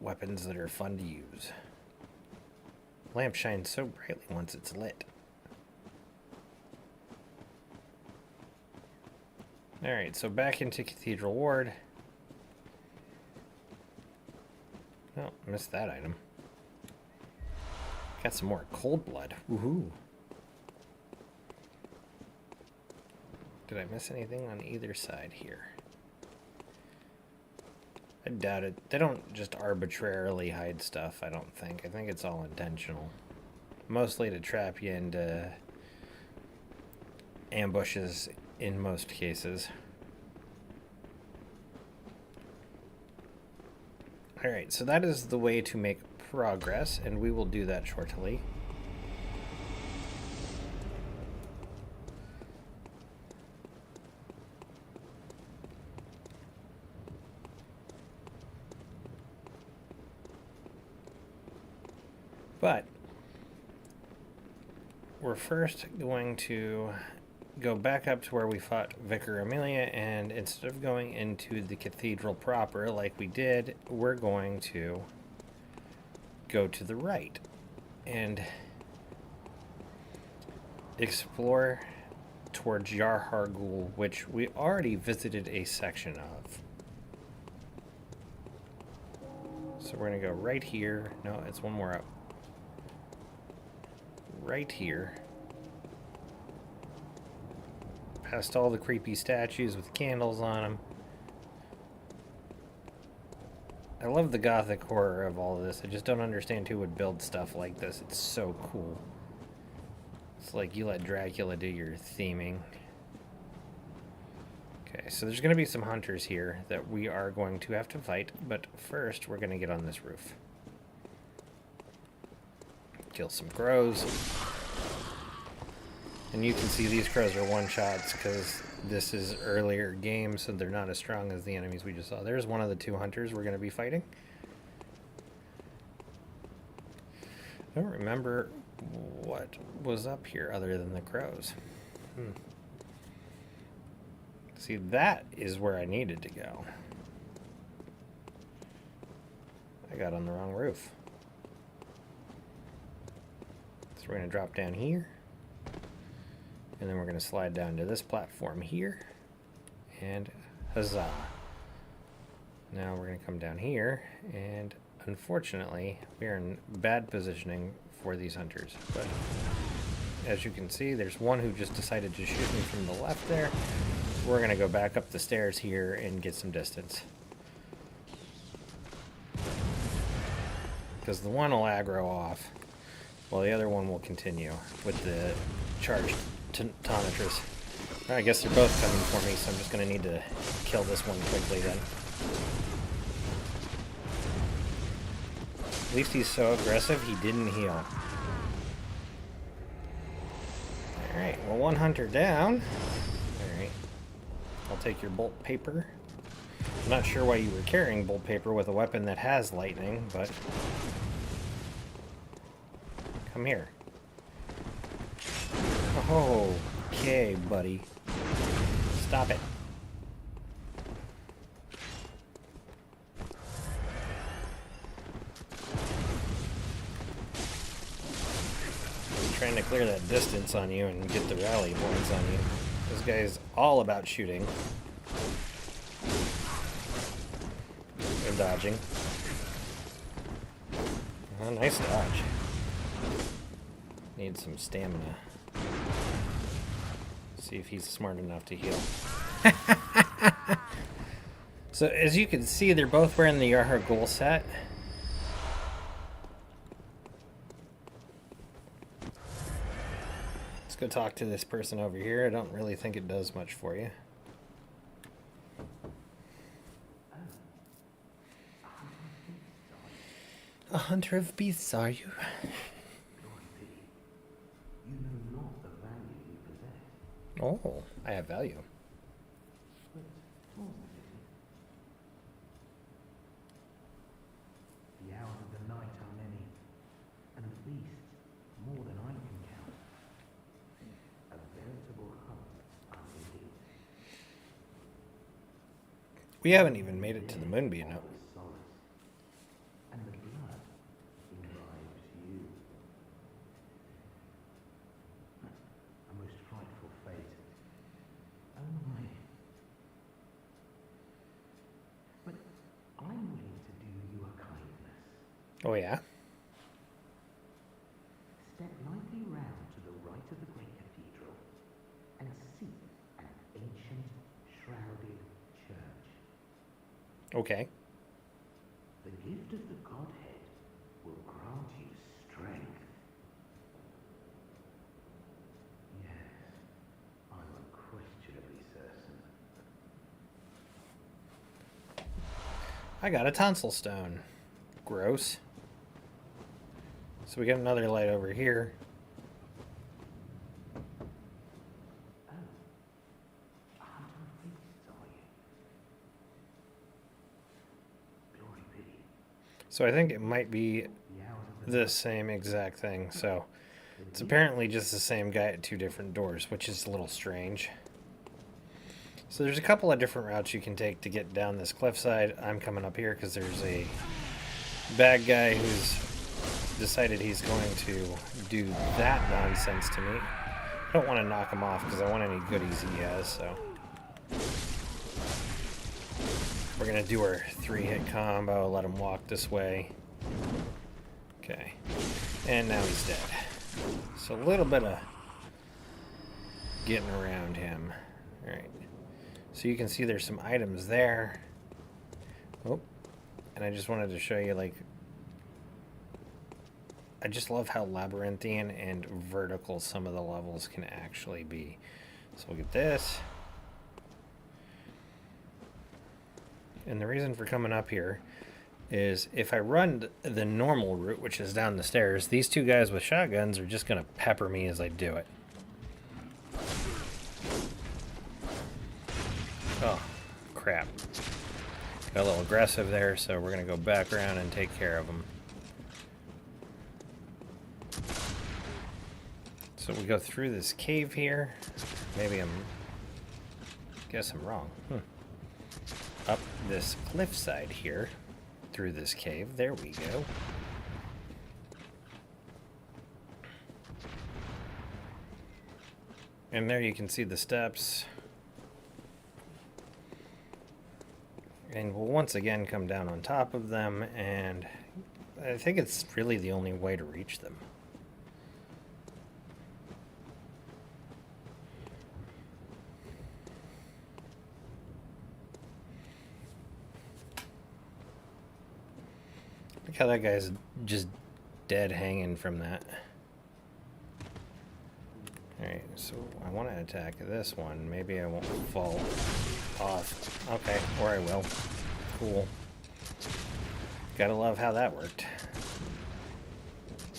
Speaker 1: weapons that are fun to use. Lamp shines so brightly once it's lit. Alright, so back into Cathedral Ward. Oh, missed that item. Got some more cold blood. Woohoo. Did I miss anything on either side here? I doubt it. They don't just arbitrarily hide stuff, I don't think. I think it's all intentional. Mostly to trap you into ambushes in most cases. Alright, so that is the way to make progress, and we will do that shortly. But we're first going to go back up to where we fought Vicar Amelia, and instead of going into the cathedral proper like we did, we're going to go to the right and explore towards Yarhargul, which we already visited a section of. So we're going to go right here. No, it's one more up. Right here. Past all the creepy statues with candles on them. I love the gothic horror of all of this. I just don't understand who would build stuff like this. It's so cool. It's like you let Dracula do your theming. Okay, so there's going to be some hunters here that we are going to have to fight, but first we're going to get on this roof. Kill some crows. And you can see these crows are one-shots because this is earlier game, so they're not as strong as the enemies we just saw. There's one of the two hunters we're going to be fighting. I don't remember what was up here other than the crows. See, that is where I needed to go. I got on the wrong roof. So we're going to drop down here. And then we're going to slide down to this platform here. And huzzah. Now we're going to come down here. And unfortunately, we are in bad positioning for these hunters. But as you can see, there's one who just decided to shoot me from the left there. We're going to go back up the stairs here and get some distance. Because the one will aggro off, while the other one will continue with the charged Tonitrus. I guess they're both coming for me, so I'm just going to need to kill this one quickly then. At least he's so aggressive, he didn't heal. Alright, well, one hunter down. Alright. I'll take your bolt paper. I'm not sure why you were carrying bolt paper with a weapon that has lightning, but... Come here. Oh, okay, buddy. Stop it. Trying to clear that distance on you and get the rally points on you. This guy's all about shooting. And dodging. Oh, nice dodge. Need some stamina. See if he's smart enough to heal. So as you can see, they're both wearing the Yarhar set. Let's go talk to this person over here. I don't really think it does much for you. A hunter of beasts, are you?
Speaker 3: You know not the value you possess.
Speaker 1: Oh, I have value.
Speaker 3: But small city. The hours of the night are many, and the beasts more than I can count. A veritable hunt unending.
Speaker 1: We haven't even made it to the Moonbeam yet.
Speaker 3: Solace, and the blood imbibes you. A most frightful fate. Oh my. But I'm willing to do you a kindness.
Speaker 1: Oh yeah?
Speaker 3: Step lightly round to the right of the great cathedral and seek an ancient, shrouded church.
Speaker 1: Okay.
Speaker 3: The gift of the Godhead will grant you strength. Yes, I'm unquestionably certain.
Speaker 1: I got a tonsil stone. Gross. So we got another light over here.
Speaker 3: Oh, a hunter of beasts, are you? Glory pity.
Speaker 1: So I think it might be
Speaker 3: The hours of
Speaker 1: the same exact thing. So it's apparently just the same guy at two different doors, which is a little strange. So there's a couple of different routes you can take to get down this cliffside. I'm coming up here because there's a bad guy who's decided he's going to do that nonsense to me. I don't want to knock him off because I want any goodies he has, so. We're going to do our 3-hit combo, let him walk this way. Okay. And now he's dead. So a little bit of getting around him. Alright. So you can see there's some items there. Oh. And I just wanted to show you, like, I just love how labyrinthian and vertical some of the levels can actually be. So we'll get this. And the reason for coming up here is if I run the normal route, which is down the stairs, these two guys with shotguns are just going to pepper me as I do it. Oh, crap. Got a little aggressive there, so we're going to go back around and take care of them. So we go through this cave here. Maybe guess I'm wrong. Up this cliffside here, through this cave. There we go. And there you can see the steps. And we'll once again come down on top of them, and I think it's really the only way to reach them. Look how that guy's just dead hanging from that. Alright, so I want to attack this one. Maybe I won't fall off. Okay, or I will. Cool. Gotta love how that worked.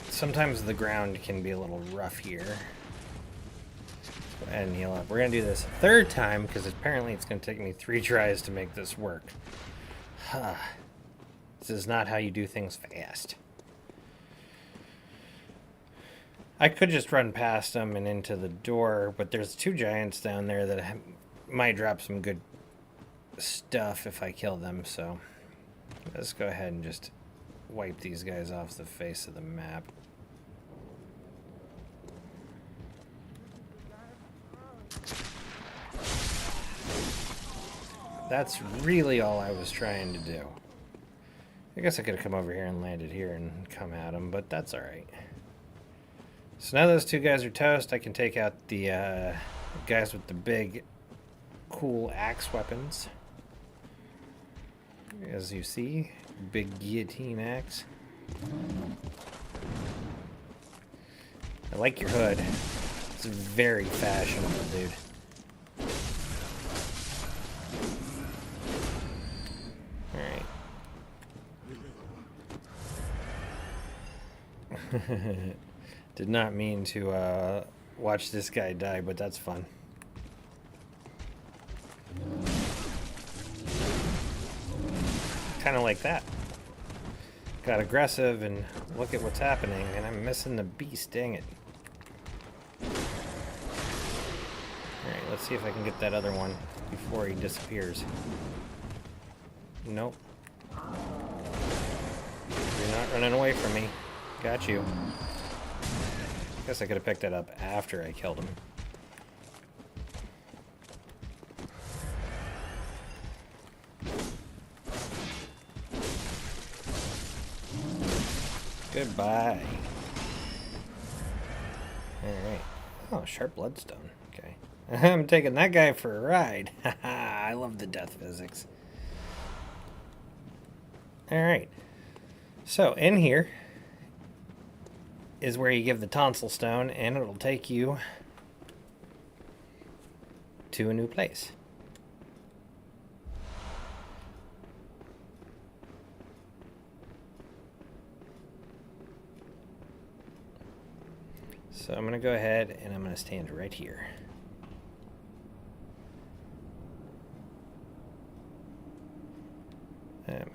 Speaker 1: Sometimes the ground can be a little rough here. Go ahead and heal up. We're gonna do this a third time because apparently it's gonna take me 3 tries to make this work. Huh. This is not how you do things fast. I could just run past them and into the door, but there's 2 giants down there that might drop some good stuff if I kill them, so let's go ahead and just wipe these guys off the face of the map. That's really all I was trying to do. I guess I could have come over here and landed here and come at them, but that's alright. So now those 2 guys are toast, I can take out the guys with the big, cool axe weapons. As you see, big guillotine axe. I like your hood. It's very fashionable, dude. Alright. Did not mean to watch this guy die, but that's fun. Kind of like that. Got aggressive and look at what's happening, and I'm missing the beast, dang it. Alright, let's see if I can get that other one before he disappears. Nope. You're not running away from me. Got you. Guess I could have picked that up after I killed him. Goodbye. Alright. Oh, sharp bloodstone. Okay. I'm taking that guy for a ride. Haha, I love the death physics. Alright. So, in here is where you give the tonsil stone, and it'll take you to a new place. So I'm going to go ahead and I'm going to stand right here.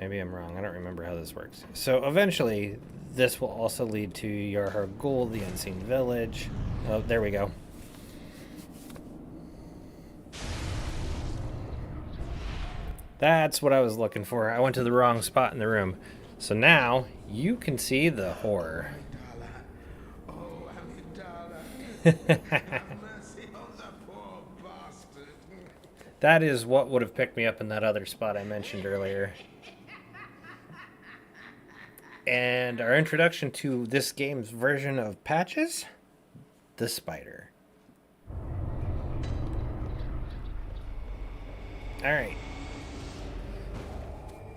Speaker 1: Maybe I'm wrong. I don't remember how this works. So eventually, this will also lead to Yarhar the Unseen Village. Oh, there we go. That's what I was looking for. I went to the wrong spot in the room. So now, you can see the horror. That is what would have picked me up in that other spot I mentioned earlier. And our introduction to this game's version of patches, the spider. Alright.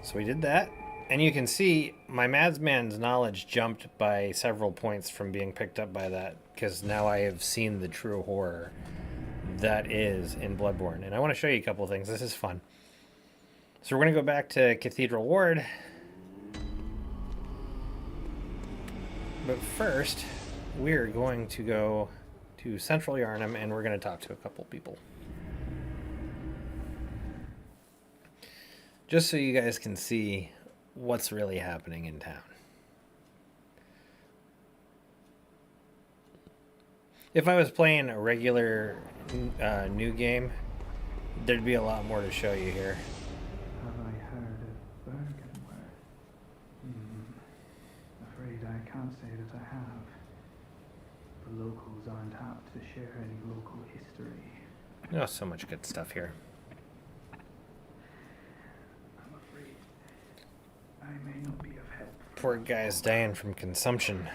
Speaker 1: So we did that. And you can see my Madsman's knowledge jumped by several points from being picked up by that, because now I have seen the true horror that is in Bloodborne. And I want to show you a couple of things. This is fun. So we're going to go back to Cathedral Ward. But first, we're going to go to Central Yharnam, and we're going to talk to a couple people. Just so you guys can see what's really happening in town. If I was playing a regular new game, there'd be a lot more to show you here.
Speaker 5: Have I heard of Bergenworth? Afraid I can't say that I have. The locals aren't apt to share any local history.
Speaker 1: Oh, so much good stuff here.
Speaker 5: I'm afraid I may not be of help.
Speaker 1: Poor guy's dying from consumption.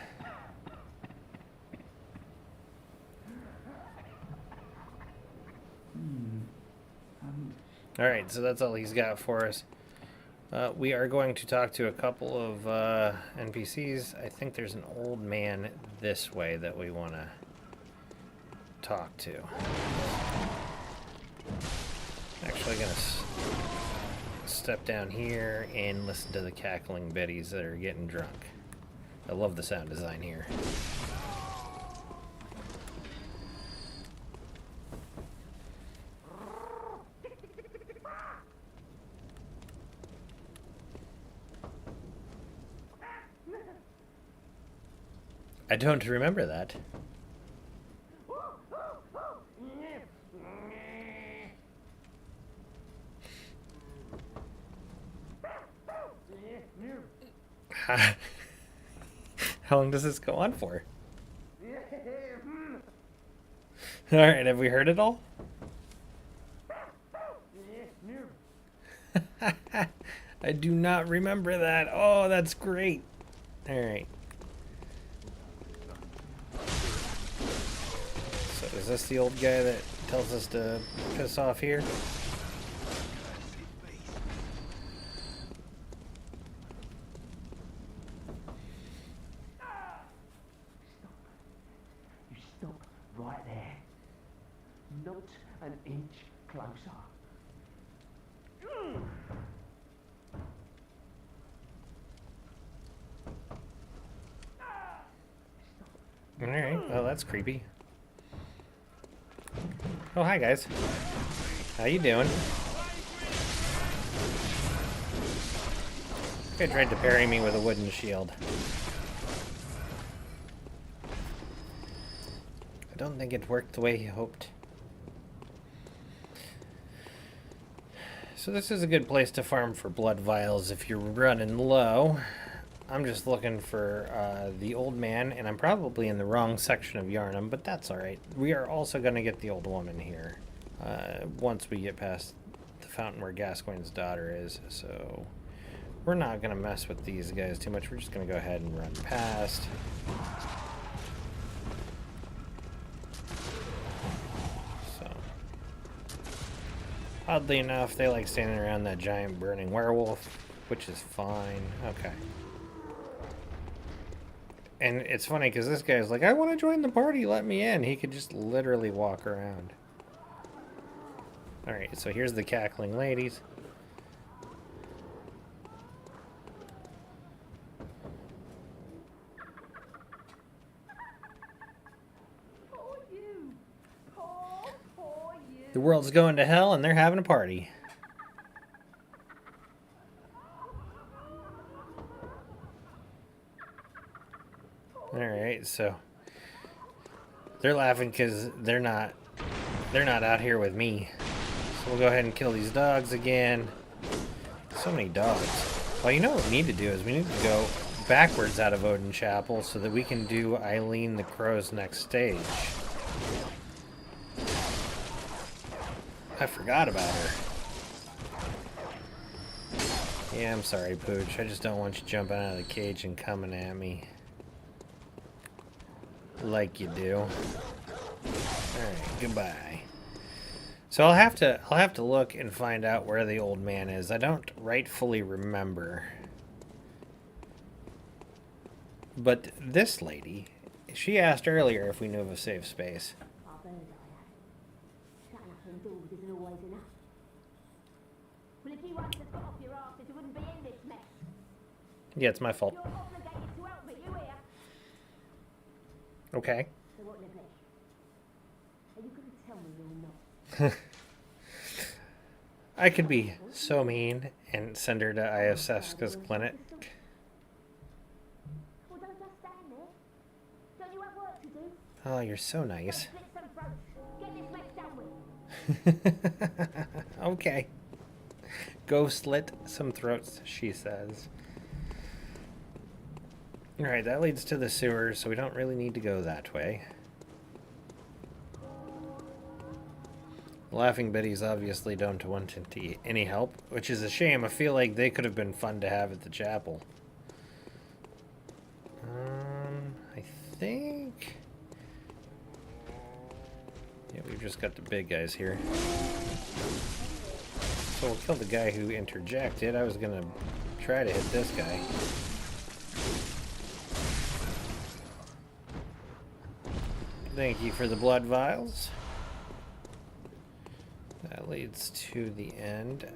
Speaker 1: Alright, so that's all he's got for us. We are going to talk to a couple of NPCs. I think there's an old man this way that we want to talk to. Actually, going to step down here and listen to the cackling biddies that are getting drunk. I love the sound design here. I don't remember that. How long does this go on for? Alright, have we heard it all? I do not remember that. Oh, that's great. Alright. So is this the old guy that tells us to piss off here?
Speaker 3: You stop right there. Not an inch closer.
Speaker 1: Alright, well that's creepy. Oh, hi guys. How you doing? They tried to parry me with a wooden shield. I don't think it worked the way he hoped. So this is a good place to farm for blood vials if you're running low. I'm just looking for the old man, and I'm probably in the wrong section of Yarnum, but that's alright. We are also going to get the old woman here once we get past the fountain where Gascoigne's daughter is, so we're not going to mess with these guys too much. We're just going to go ahead and run past. So, oddly enough, they like standing around that giant burning werewolf, which is fine. Okay. And it's funny because this guy's like, I want to join the party, let me in. He could just literally walk around. Alright, so here's the cackling ladies.
Speaker 4: Poor you. Poor you.
Speaker 1: The world's going to hell and they're having a party. Alright, so they're laughing because they're not out here with me. So we'll go ahead and kill these dogs again. So many dogs. Well, you know what we need to do is we need to go backwards out of Odin Chapel so that we can do Eileen the Crow's next stage. I forgot about her. Yeah, I'm sorry, Pooch. I just don't want you jumping out of the cage and coming at me. Like you do. Alright, goodbye. So I'll have to look and find out where the old man is. I don't rightfully remember. But this lady, she asked earlier if we knew of a safe space.
Speaker 4: I've heard I have. Shutting up indoors isn't always enough. Well, if you wanted to cut off your asses, you wouldn't be in this mess.
Speaker 1: Yeah, it's my fault.
Speaker 4: You're obligated to help me, you hear?
Speaker 1: Okay.
Speaker 4: So what, Livy? Are you going to tell me you're not?
Speaker 1: I could be so mean and send her to Iosefska's clinic.
Speaker 4: Well, don't just stand there. Don't you have work to do?
Speaker 1: Oh, you're so nice.
Speaker 4: Slit some throats. Get this mess done with.
Speaker 1: Okay. Go slit some throats, she says. Alright, that leads to the sewers, so we don't really need to go that way. Laughing Betties obviously don't want any help, which is a shame. I feel like they could have been fun to have at the chapel. I think... Yeah, we've just got the big guys here. So we'll kill the guy who interjected. I was gonna try to hit this guy. Thank you for the blood vials. That leads to the end.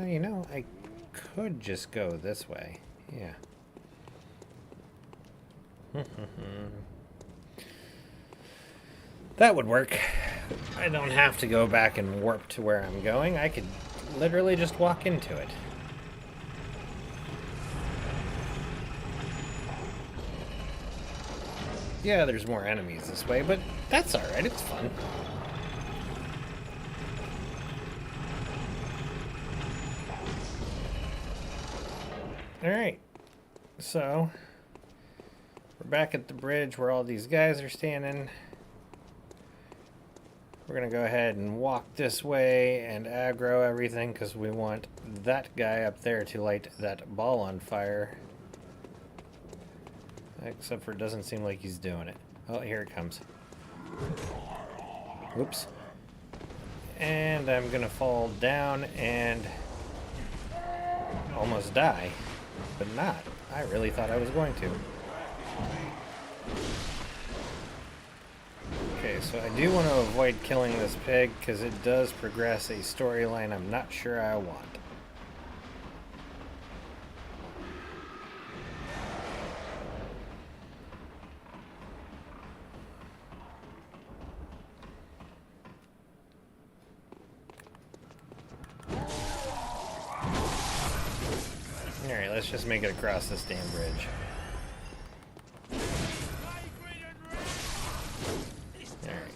Speaker 1: You know, I could just go this way. Yeah. That would work. I don't have to go back and warp to where I'm going. I could literally just walk into it. Yeah, there's more enemies this way, but that's alright. It's fun. Alright. So, we're back at the bridge where all these guys are standing. We're going to go ahead and walk this way and aggro everything because we want that guy up there to light that ball on fire. Except for it doesn't seem like he's doing it. Oh, here it comes. Whoops. And I'm going to fall down and almost die. But not. I really thought I was going to. Okay, so I do want to avoid killing this pig because it does progress a storyline I'm not sure I want. Alright, let's just make it across this damn bridge. Alright.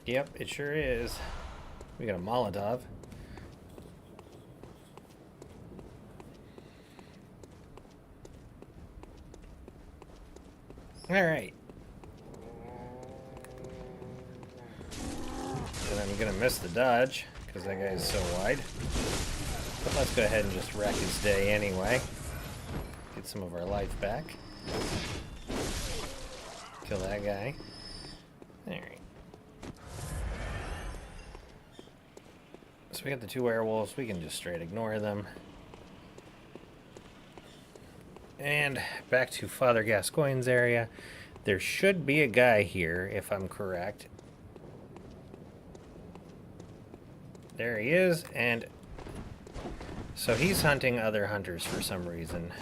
Speaker 1: Yep, it sure is. We got a Molotov. Alright. And I'm gonna miss the dodge, because that guy is so wide. But let's go ahead and just wreck his day anyway. Get some of our life back. Kill that guy. Alright. So we got the two werewolves. We can just straight ignore them. And back to Father Gascoigne's area. There should be a guy here, if I'm correct. There he is, and so he's hunting other hunters for some reason.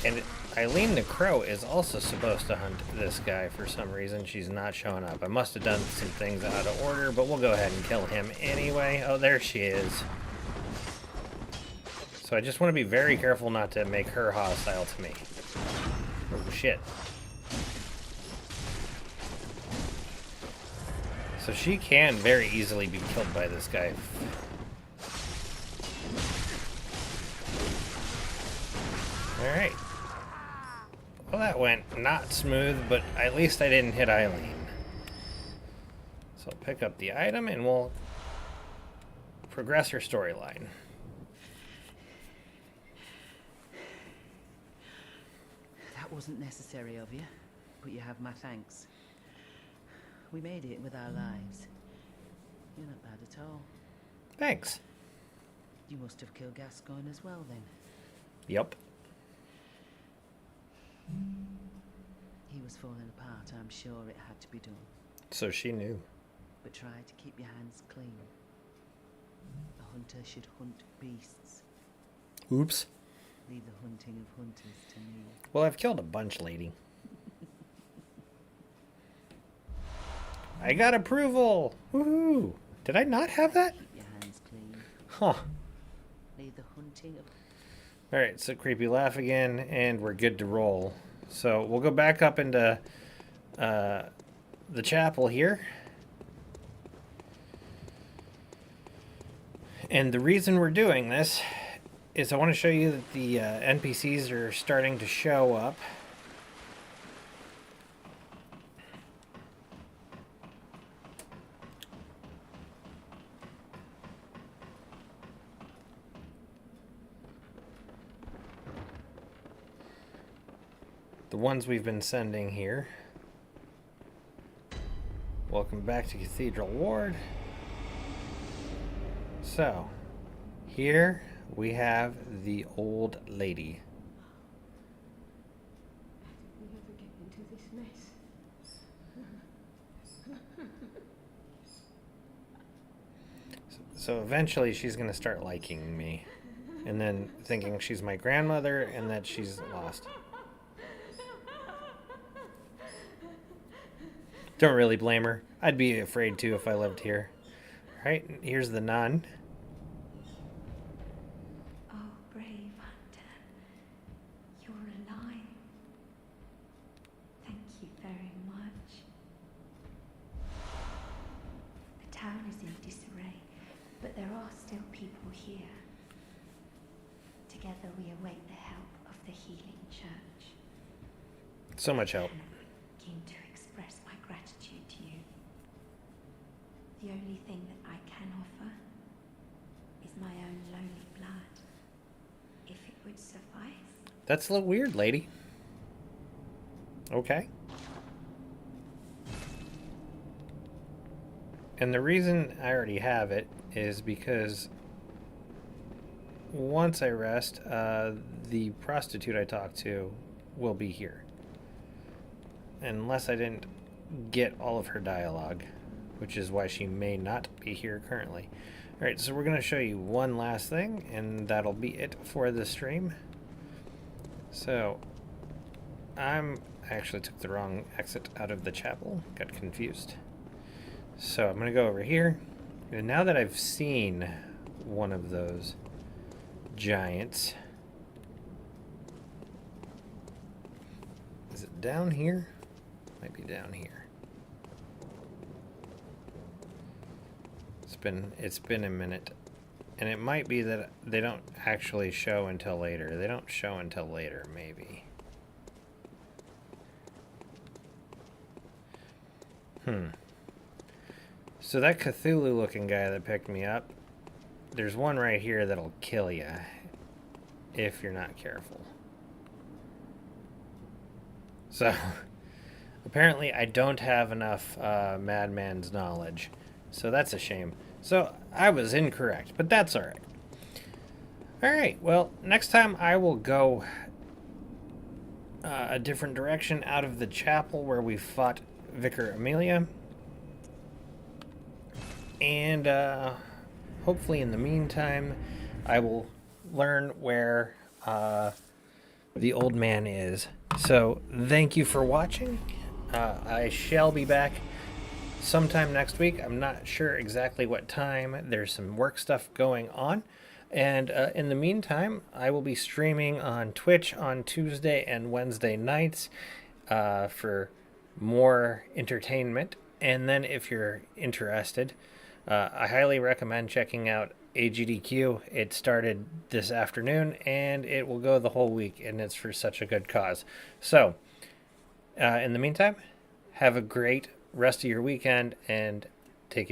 Speaker 1: And Eileen the Crow is also supposed to hunt this guy for some reason. She's not showing up. I must have done some things out of order, but we'll go ahead and kill him anyway. Oh, there she is. So I just want to be very careful not to make her hostile to me. Oh, shit. So she can very easily be killed by this guy. Alright. Well, that went not smooth, but at least I didn't hit Eileen. So I'll pick up the item and we'll progress her storyline.
Speaker 7: That wasn't necessary of you, but you have my thanks. We made it with our lives. You're not bad at all.
Speaker 1: Thanks.
Speaker 7: You must have killed Gascoigne as well, then.
Speaker 1: Yep.
Speaker 7: He was falling apart, I'm sure it had to be done.
Speaker 1: So she knew.
Speaker 7: But try to keep your hands clean. A hunter should hunt beasts.
Speaker 1: Oops.
Speaker 7: Leave the hunting of hunters to me.
Speaker 1: Well, I've killed a bunch, lady. I got approval! Woohoo! Did I not have that?
Speaker 7: Keep your hands clean.
Speaker 1: Huh.
Speaker 7: Leave the hunting of...
Speaker 1: Alright, so creepy laugh again, and we're good to roll. So we'll go back up into the chapel here. And the reason we're doing this is I want to show you that the NPCs are starting to show up. The ones we've been sending here. Welcome back to Cathedral Ward. So, here we have the old lady.
Speaker 4: We ever get into this mess?
Speaker 1: So eventually she's going to start liking me. And then thinking she's my grandmother and that she's lost. Don't really blame her. I'd be afraid too if I lived here. Alright, here's the nun.
Speaker 2: Oh, brave hunter. You're alive. Thank you very much. The town is in disarray, but there are still people here. Together we await the help of the healing church.
Speaker 1: So much help.
Speaker 2: Keen to express my gratitude to you. The only thing that I can offer is my own lowly blood, if it would suffice.
Speaker 1: That's a little weird, lady. Okay. And the reason I already have it is because once I rest, the prostitute I talked to will be here. Unless I didn't get all of her dialogue, which is why she may not be here currently. Alright, so we're going to show you one last thing, and that'll be it for the stream. So, I actually took the wrong exit out of the chapel, got confused. So I'm going to go over here, and now that I've seen one of those giants, is it down here? Might be down here. It's been a minute, and it might be that they don't actually show until later. They don't show until later, maybe. So that Cthulhu looking guy that picked me up, there's one right here that'll kill you if you're not careful. So apparently I don't have enough madman's knowledge, so that's a shame. So I was incorrect, but that's alright. Alright, well, next time I will go a different direction out of the chapel where we fought Vicar Amelia. And hopefully in the meantime, I will learn where the old man is. So thank you for watching. I shall be back sometime next week. I'm not sure exactly what time. There's some work stuff going on. And in the meantime, I will be streaming on Twitch on Tuesday and Wednesday nights for more entertainment. And then if you're interested, I highly recommend checking out AGDQ. It started this afternoon, and it will go the whole week, and it's for such a good cause. So, in the meantime, have a great rest of your weekend, and take it easy.